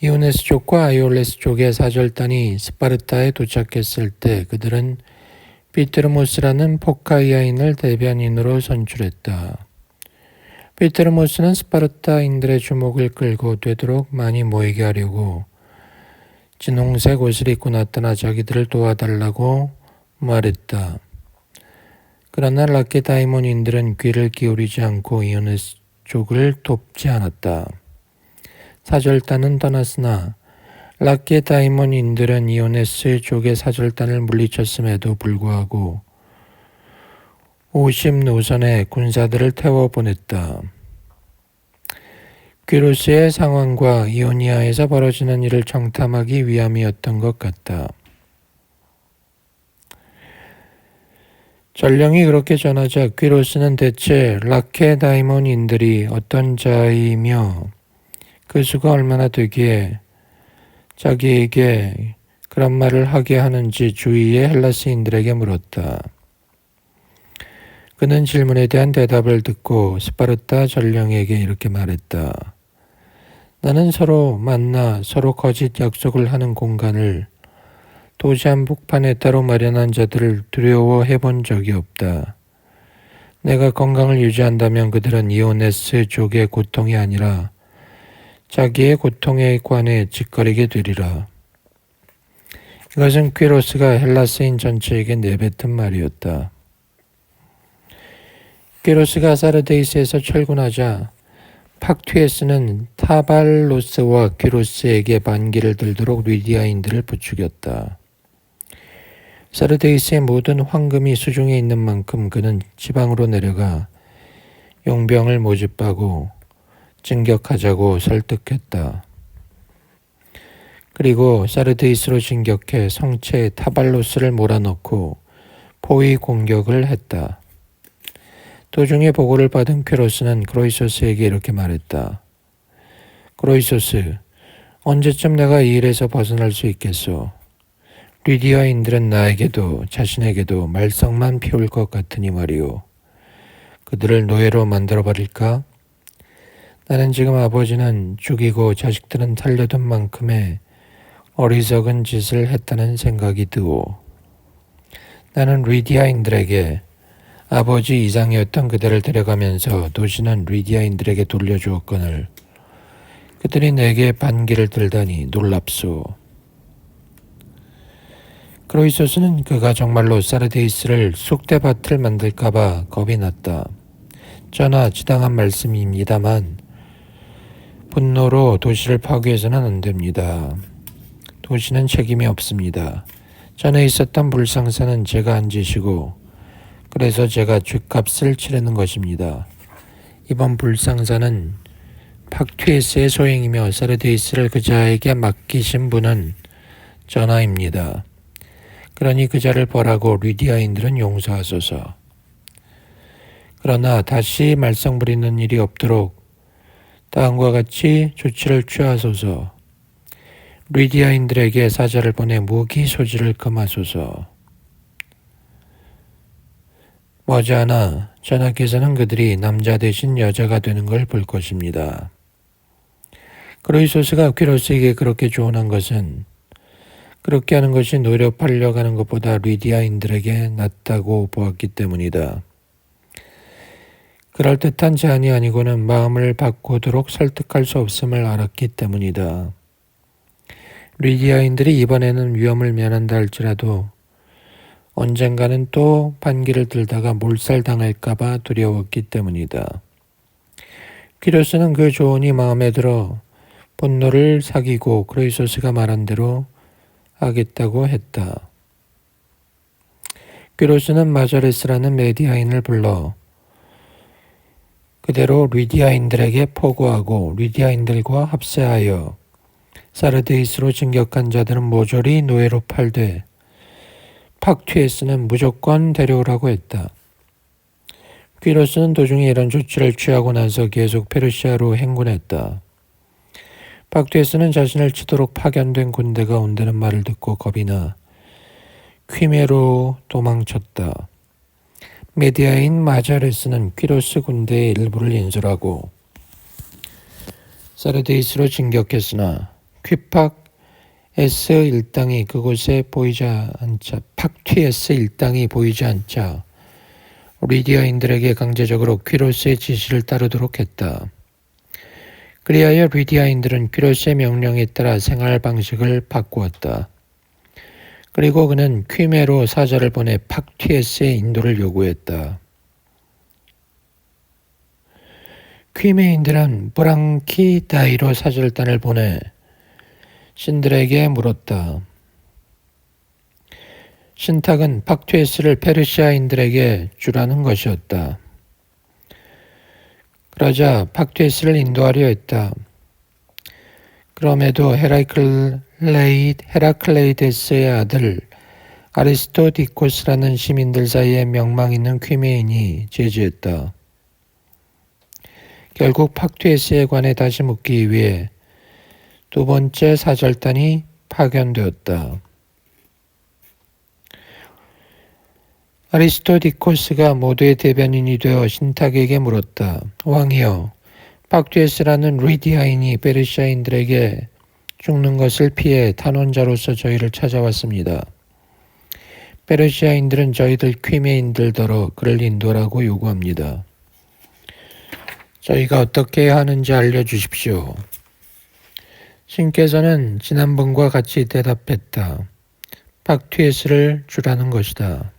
이오네스족과 아이올레스족의 사절단이 스파르타에 도착했을 때 그들은 피트르모스라는 포카이아인을 대변인으로 선출했다. 피트르모스는 스파르타인들의 주목을 끌고 되도록 많이 모이게 하려고 진홍색 옷을 입고 나타나 자기들을 도와달라고 말했다. 그러나 라케다이몬인들은 귀를 기울이지 않고 이오네스족을 돕지 않았다. 사절단은 떠났으나 라케다이몬인들은 이오네스족의 사절단을 물리쳤음에도 불구하고 50노선의 군사들을 태워보냈다. 귀로스의 상황과 이오니아에서 벌어지는 일을 청탐하기 위함이었던 것 같다. 전령이 그렇게 전하자 퀴로스는 대체 라케다이몬인들이 어떤 자이며 그 수가 얼마나 되기에 자기에게 그런 말을 하게 하는지 주위의 헬라스인들에게 물었다. 그는 질문에 대한 대답을 듣고 스파르타 전령에게 이렇게 말했다. 나는 서로 만나 서로 거짓 약속을 하는 공간을 도시 한복판에 따로 마련한 자들을 두려워해 본 적이 없다. 내가 건강을 유지한다면 그들은 이오네스족의 고통이 아니라 자기의 고통에 관해 짓거리게 되리라. 이것은 퀴로스가 헬라스인 전체에게 내뱉은 말이었다. 퀴로스가 사르데이스에서 철군하자 팍튀에스는 타발로스와 퀴로스에게 반기를 들도록 리디아인들을 부추겼다. 사르데이스의 모든 황금이 수중에 있는 만큼 그는 지방으로 내려가 용병을 모집하고 진격하자고 설득했다. 그리고 사르데이스로 진격해 성체 타발로스를 몰아넣고 포위 공격을 했다. 도중에 보고를 받은 퀴로스는 크로이소스에게 이렇게 말했다. 크로이소스, 언제쯤 내가 이 일에서 벗어날 수 있겠소? 리디아인들은 나에게도 자신에게도 말썽만 피울 것 같으니 말이오. 그들을 노예로 만들어버릴까? 나는 지금 아버지는 죽이고 자식들은 살려둔 만큼의 어리석은 짓을 했다는 생각이 드오. 나는 리디아인들에게 아버지 이상이었던 그들을 데려가면서 도시는 리디아인들에게 돌려주었거늘 그들이 내게 반기를 들다니 놀랍소. 크로이소스는 그가 정말로 사르데이스를 쑥대밭을 만들까봐 겁이 났다. 전하, 지당한 말씀입니다만 분노로 도시를 파괴해서는 안 됩니다. 도시는 책임이 없습니다. 전에 있었던 불상사는 제가 한 짓이고 그래서 제가 죗값을 치르는 것입니다. 이번 불상사는 팍튀에스의 소행이며 사르데이스를 그자에게 맡기신 분은 전하입니다. 그러니 그자를 벌하고 리디아인들은 용서하소서. 그러나 다시 말썽 부리는 일이 없도록 다음과 같이 조치를 취하소서. 리디아인들에게 사자를 보내 무기 소지를 금하소서. 머지않아 전하께서는 그들이 남자 대신 여자가 되는 걸 볼 것입니다. 크로이소스가 퀴로스에게 그렇게 조언한 것은 그렇게 하는 것이 노력하려고 하는 것보다 리디아인들에게 낫다고 보았기 때문이다. 그럴듯한 제안이 아니고는 마음을 바꾸도록 설득할 수 없음을 알았기 때문이다. 리디아인들이 이번에는 위험을 면한다 할지라도 언젠가는 또 반기를 들다가 몰살당할까봐 두려웠기 때문이다. 퀴로스는 그 조언이 마음에 들어 분노를 사귀고 크로이소스가 말한 대로 하겠다고 했다. 퀴로스는 마자레스라는 메디아인을 불러 그대로 리디아인들에게 포고하고 리디아인들과 합세하여 사르데이스로 진격한 자들은 모조리 노예로 팔되 팍튀에스는 무조건 데려오라고 했다. 퀴로스는 도중에 이런 조치를 취하고 나서 계속 페르시아로 행군했다. 팍튀에스는 자신을 치도록 파견된 군대가 온다는 말을 듣고 겁이 나 퀴메로 도망쳤다. 메디아인 마자레스는 퀴로스 군대의 일부를 인솔하고 사르데이스로 진격했으나 퀴팍에스 일당이 그곳에 보이지 않자 팍튀에스 일당이 보이지 않자 리디아인들에게 강제적으로 퀴로스의 지시를 따르도록 했다. 그리하여 리디아인들은 퀴로스의 명령에 따라 생활 방식을 바꾸었다. 그리고 그는 퀴메로 사자를 보내 팍튀에스의 인도를 요구했다. 퀴메인들은 브랑키다이로 사절단을 보내 신들에게 물었다. 신탁은 팍튀에스를 페르시아인들에게 주라는 것이었다. 그러자 팍튀에스를 인도하려 했다. 그럼에도 헤라클레이데스의 아들 아리스토디코스라는 시민들 사이에 명망 있는 퀴메인이 제지했다. 결국 팍튀에스에 관해 다시 묻기 위해 두 번째 사절단이 파견되었다. 아리스토디코스가 모두의 대변인이 되어 신탁에게 물었다. 왕이여, 팍튀에스라는 리디아인이 페르시아인들에게 죽는 것을 피해 탄원자로서 저희를 찾아왔습니다. 페르시아인들은 저희들 퀴메인들더러 그를 인도하라고 요구합니다. 저희가 어떻게 해야 하는지 알려주십시오. 신께서는 지난번과 같이 대답했다. 팍튀에스를 주라는 것이다.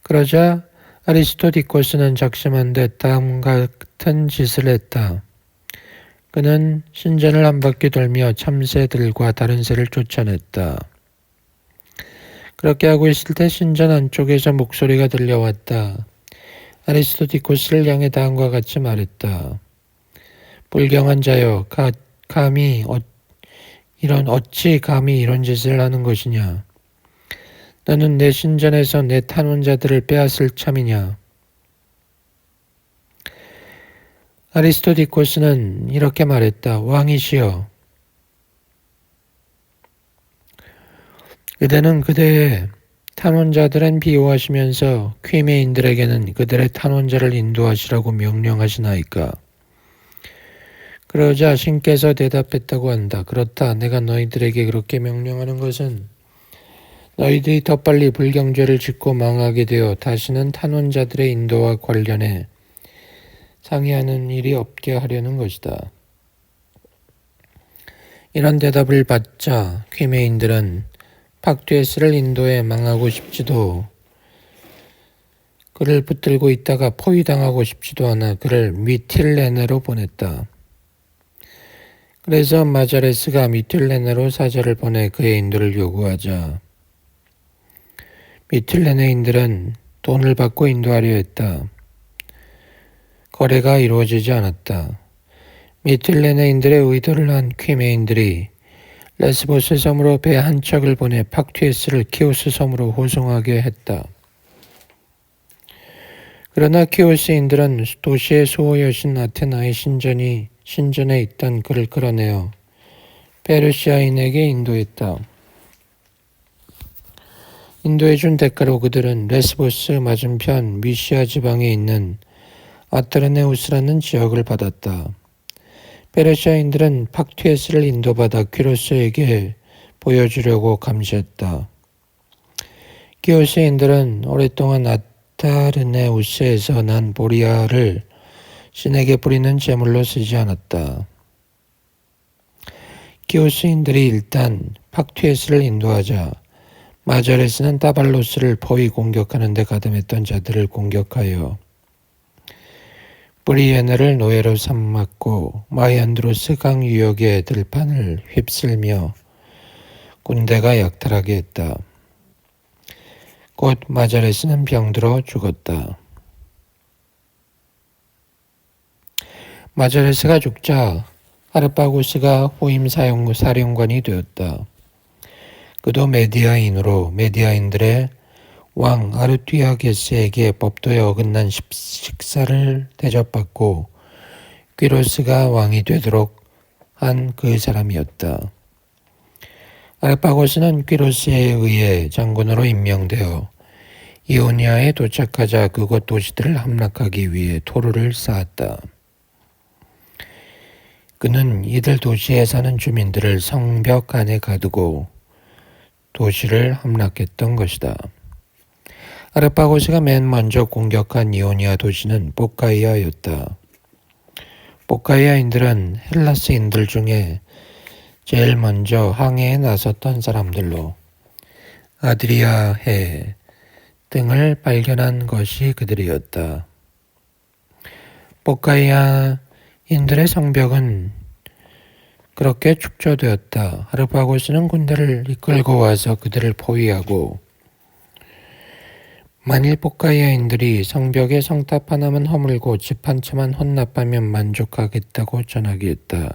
그러자 아리스토디코스는 작심한 듯 다음과 같은 짓을 했다. 그는 신전을 한 바퀴 돌며 참새들과 다른 새를 쫓아냈다. 그렇게 하고 있을 때 신전 안쪽에서 목소리가 들려왔다. 아리스토디코스를 향해 다음과 같이 말했다. 불경한 자여, 어찌 감히 이런 짓을 하는 것이냐? 너는 내 신전에서 내 탄원자들을 빼앗을 참이냐? 아리스토디코스는 이렇게 말했다. 왕이시여, 그대는 그대의 탄원자들은 비호하시면서 퀴메인들에게는 그들의 탄원자를 인도하시라고 명령하시나이까? 그러자 신께서 대답했다고 한다. 그렇다. 내가 너희들에게 그렇게 명령하는 것은 너희들이 더 빨리 불경죄를 짓고 망하게 되어 다시는 탄원자들의 인도와 관련해 상의하는 일이 없게 하려는 것이다. 이런 대답을 받자 퀴메인들은 팍튀에스를 인도해 망하고 싶지도 그를 붙들고 있다가 포위당하고 싶지도 않아 그를 미틸레네로 보냈다. 그래서 마자레스가 미틸레네로 사절을 보내 그의 인도를 요구하자 미틸레네인들은 돈을 받고 인도하려 했다. 거래가 이루어지지 않았다. 미틸레네인들의 의도를 한 퀴메인들이 레스보스 섬으로 배 한 척을 보내 팍튀에스를 키오스 섬으로 호송하게 했다. 그러나 키오스인들은 도시의 수호 여신 아테나의 신전에 있던 그를 끌어내어 페르시아인에게 인도했다. 인도해준 대가로 그들은 레스보스 맞은편 미시아 지방에 있는 아트르네우스라는 지역을 받았다. 페르시아인들은 팍튀에스를 인도받아 퀴로스에게 보여주려고 감시했다. 키오스인들은 오랫동안 아타르네우스에서 난 보리아를 신에게 뿌리는 제물로 쓰지 않았다. 키오스인들이 일단 팍튀에스를 인도하자 마자레스는 따발로스를 포위 공격하는 데 가담했던 자들을 공격하여 브리에네를 노예로 삼았고 마이안드로스 강 유역의 들판을 휩쓸며 군대가 약탈하게 했다. 곧 마자레스는 병들어 죽었다. 마자레스가 죽자 아르파고스가 후임 사령관이 되었다. 그도 메디아인으로 메디아인들의 왕 아르튀아게스에게 법도에 어긋난 식사를 대접받고 퀴로스가 왕이 되도록 한 그 사람이었다. 아르파고스는 퀴로스에 의해 장군으로 임명되어 이오니아에 도착하자 그곳 도시들을 함락하기 위해 토르를 쌓았다. 그는 이들 도시에 사는 주민들을 성벽 안에 가두고 도시를 함락했던 것이다. 아르파고스가 맨 먼저 공격한 이오니아 도시는 보카이아였다. 보카이아인들은 헬라스인들 중에 제일 먼저 항해에 나섰던 사람들로 아드리아해 등을 발견한 것이 그들이었다. 보카이아인들의 성벽은 그렇게 축소되었다. 아르파고스는 군대를 이끌고 와서 그들을 포위하고 만일 보카이아인들이 성벽에 성탑 하나만 허물고 집 한 채만 헌납하면 만족하겠다고 전하게 했다.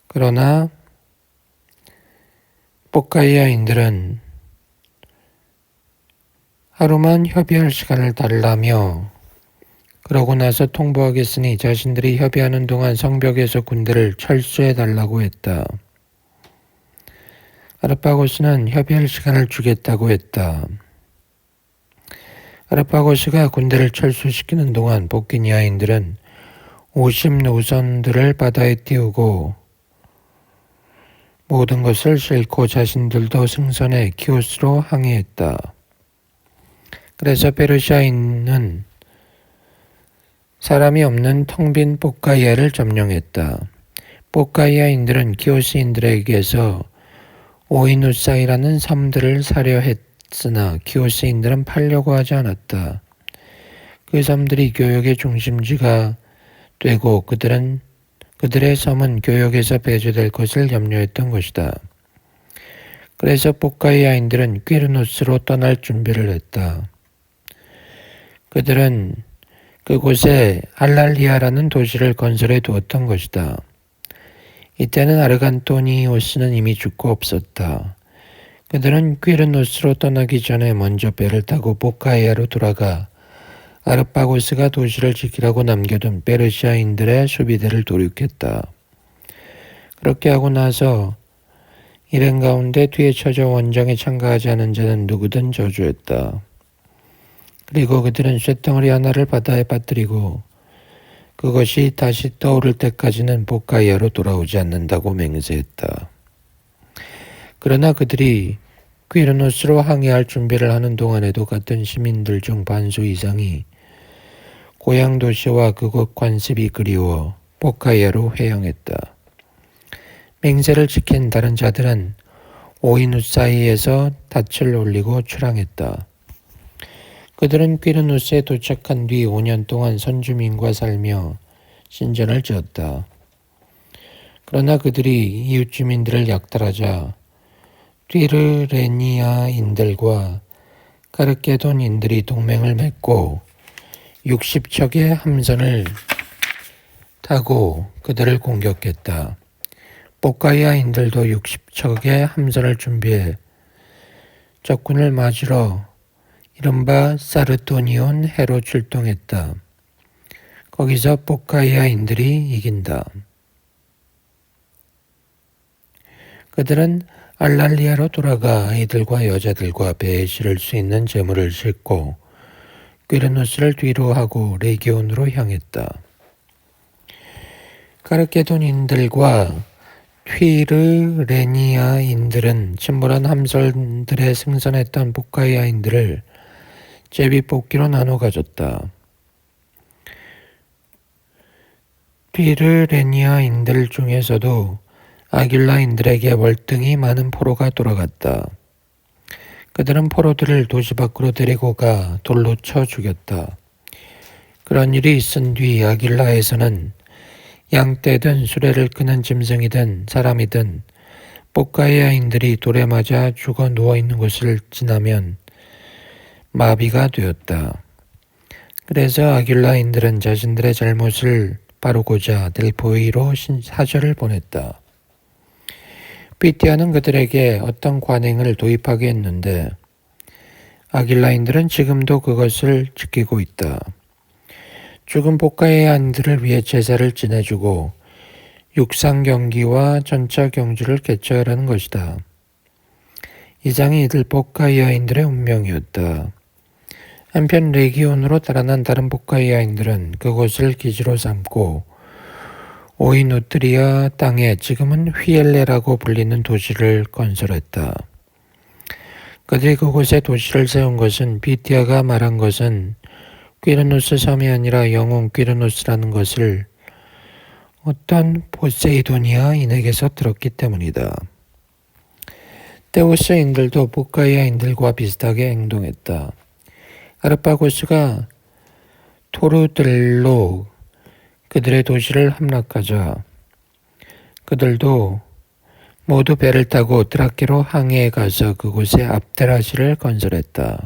그러나 포카이아인들은 하루만 협의할 시간을 달라며 그러고 나서 통보하겠으니 자신들이 협의하는 동안 성벽에서 군대를 철수해달라고 했다. 아르파고스는 협의할 시간을 주겠다고 했다. 아르파고스가 군대를 철수시키는 동안 복기니아인들은 50노선들을 바다에 띄우고 모든 것을 싣고 자신들도 승선해 키오스로 항해했다. 그래서 페르시아인은 사람이 없는 텅 빈 포카이아를 점령했다. 포카이아인들은 키오스인들에게서 오이누사이라는 섬들을 사려 했으나 키오스인들은 팔려고 하지 않았다. 그 섬들이 교역의 중심지가 되고 그들의 섬은 교역에서 배제될 것을 염려했던 것이다. 그래서 포카이아인들은 퀴르노스로 떠날 준비를 했다. 그들은 그곳에 알랄리아라는 도시를 건설해 두었던 것이다. 이때는 아르간토니오스는 이미 죽고 없었다. 그들은 퀴르노스로 떠나기 전에 먼저 배를 타고 포카이아로 돌아가 아르파고스가 도시를 지키라고 남겨둔 페르시아인들의 수비대를 도륙했다. 그렇게 하고 나서 일행 가운데 뒤에 쳐져 원정에 참가하지 않은 자는 누구든 저주했다. 그리고 그들은 쇳덩어리 하나를 바다에 빠뜨리고 그것이 다시 떠오를 때까지는 포카이아로 돌아오지 않는다고 맹세했다. 그러나 그들이 퀴르노스로 항해할 준비를 하는 동안에도 같은 시민들 중 반수 이상이 고향 도시와 그곳 관습이 그리워 포카이아로 회항했다. 맹세를 지킨 다른 자들은 오이누사이에서 닻을 올리고 출항했다. 그들은 퀴르노스에 도착한 뒤 5년 동안 선주민과 살며 신전을 지었다. 그러나 그들이 이웃 주민들을 약탈하자 튀르레니아인들과 카르케돈인들이 동맹을 맺고 60척의 함선을 타고 그들을 공격했다. 포카이아인들도 60척의 함선을 준비해 적군을 맞으러 이른바 사르토니온 해로 출동했다. 거기서 포카이아인들이 이긴다. 그들은 알랄리아로 돌아가 아이들과 여자들과 배에 실을 수 있는 재물을 싣고 퀴르노스를 뒤로 하고 레기온으로 향했다. 카르케돈인들과 튀르레니아인들은 침몰한 함선들에 승선했던 포카이아인들을 제비뽑기로 나눠 가졌다. 튀르레니아인들 중에서도 아길라인들에게 월등히 많은 포로가 돌아갔다. 그들은 포로들을 도시 밖으로 데리고 가 돌로 쳐 죽였다. 그런 일이 있은 뒤 아길라에서는 양떼든 수레를 끄는 짐승이든 사람이든 포카이아인들이 돌에 맞아 죽어 누워있는 곳을 지나면 마비가 되었다. 그래서 아길라인들은 자신들의 잘못을 바르고자 델포이로 사절을 보냈다. 피티아는 그들에게 어떤 관행을 도입하게 했는데 아길라인들은 지금도 그것을 지키고 있다. 죽은 포카이아인들을 위해 제사를 지내주고 육상 경기와 전차 경주를 개최하라는 것이다. 이장이 이들 포카이아인들의 운명이었다. 한편 레기온으로 달아난 다른 포카이아인들은 그곳을 기지로 삼고 오이누트리아 땅에 지금은 휘엘레라고 불리는 도시를 건설했다. 그들이 그곳에 도시를 세운 것은 비티아가 말한 것은 퀴르노스 섬이 아니라 영웅 퀴르노스라는 것을 어떤 포세이도니아인에게서 들었기 때문이다. 테우스인들도 포카이아인들과 비슷하게 행동했다. 아르파고스가 토르들로 그들의 도시를 함락하자 그들도 모두 배를 타고 드라케로 항해에 가서 그곳에 압데라시를 건설했다.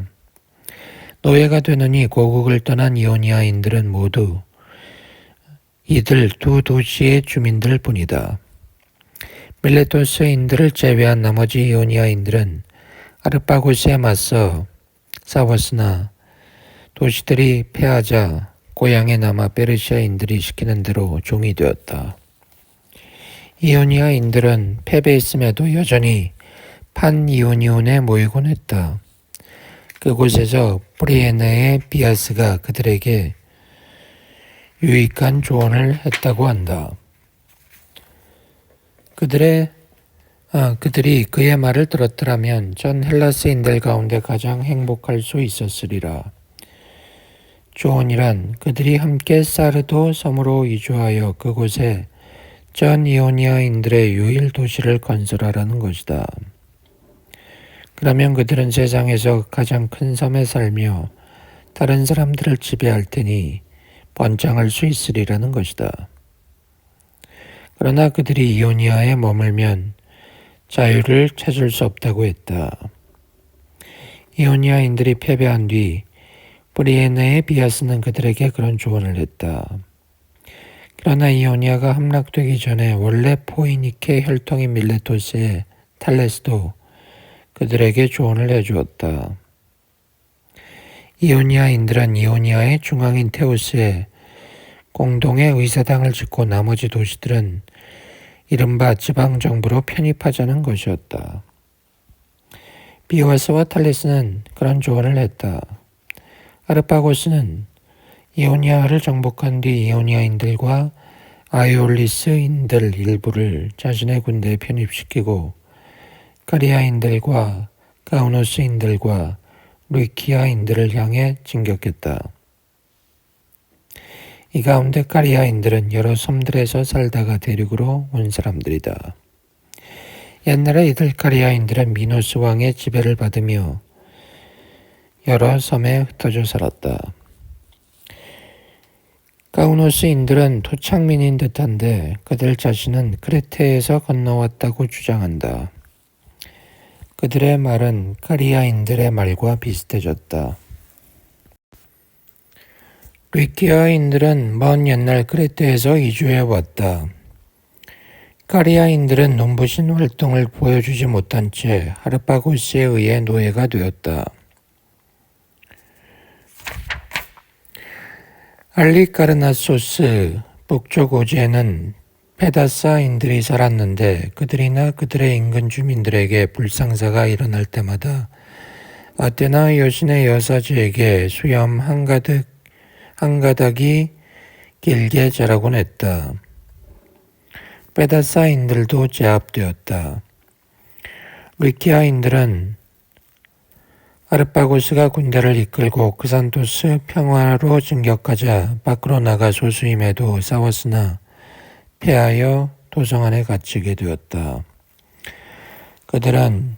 노예가 되느니 고국을 떠난 이오니아인들은 모두 이들 두 도시의 주민들 뿐이다. 밀레토스인들을 제외한 나머지 이오니아인들은 아르파고스에 맞서 싸웠으나 도시들이 패하자 고향에 남아 페르시아인들이 시키는 대로 종이 되었다. 이오니아인들은 패배했음에도 여전히 판이오니온에 모이곤 했다. 그곳에서 브리에네의 비아스가 그들에게 유익한 조언을 했다고 한다. 그들이 그의 말을 들었더라면 전 헬라스인들 가운데 가장 행복할 수 있었으리라. 조언이란 그들이 함께 사르도 섬으로 이주하여 그곳에 전 이오니아인들의 유일 도시를 건설하라는 것이다. 그러면 그들은 세상에서 가장 큰 섬에 살며 다른 사람들을 지배할 테니 번창할 수 있으리라는 것이다. 그러나 그들이 이오니아에 머물면 자유를 찾을 수 없다고 했다. 이오니아인들이 패배한 뒤 브리에네의 비아스는 그들에게 그런 조언을 했다. 그러나 이오니아가 함락되기 전에 원래 포이니케 혈통인 밀레토스의 탈레스도 그들에게 조언을 해주었다. 이오니아인들은 이오니아의 중앙인 테오스에 공동의 의사당을 짓고 나머지 도시들은 이른바 지방정부로 편입하자는 것이었다. 비와스와 탈레스는 그런 조언을 했다. 아르파고스는 이오니아를 정복한 뒤 이오니아인들과 아이올리스인들 일부를 자신의 군대에 편입시키고 카리아인들과 가우노스인들과 루키아인들을 향해 진격했다. 이 가운데 카리아인들은 여러 섬들에서 살다가 대륙으로 온 사람들이다. 옛날에 이들 카리아인들은 미노스 왕의 지배를 받으며 여러 섬에 흩어져 살았다. 가우노스인들은 토착민인 듯한데 그들 자신은 크레테에서 건너왔다고 주장한다. 그들의 말은 카리아인들의 말과 비슷해졌다. 루키아인들은 먼 옛날 크레테에서 이주해 왔다. 카리아인들은 눈부신 활동을 보여주지 못한 채 하르파고스에 의해 노예가 되었다. 알리카르나소스 북쪽 오지에는 페다사인들이 살았는데 그들이나 그들의 인근 주민들에게 불상사가 일어날 때마다 아테나 여신의 여사지에게 수염 한가닥이 길게 자라곤 했다. 페다사인들도 제압되었다. 리키아인들은 아르파고스가 군대를 이끌고 크산토스 평화로 진격하자 밖으로 나가 소수임에도 싸웠으나 패하여 도성 안에 갇히게 되었다. 그들은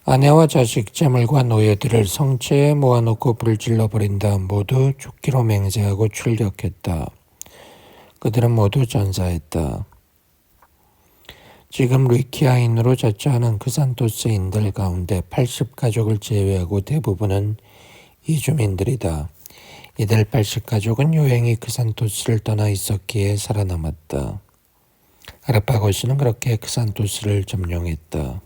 아내와 자식, 재물과 노예들을 성체에 모아놓고 불질러 버린 다음 모두 죽기로 맹세하고 출격했다. 그들은 모두 전사했다. 지금 리키아인으로 자처하는 크산토스인들 가운데 80가족을 제외하고 대부분은 이주민들이다. 이들 80가족은 요행이 크산토스를 떠나 있었기에 살아남았다. 아르파고스는 그렇게 크산토스를 점령했다.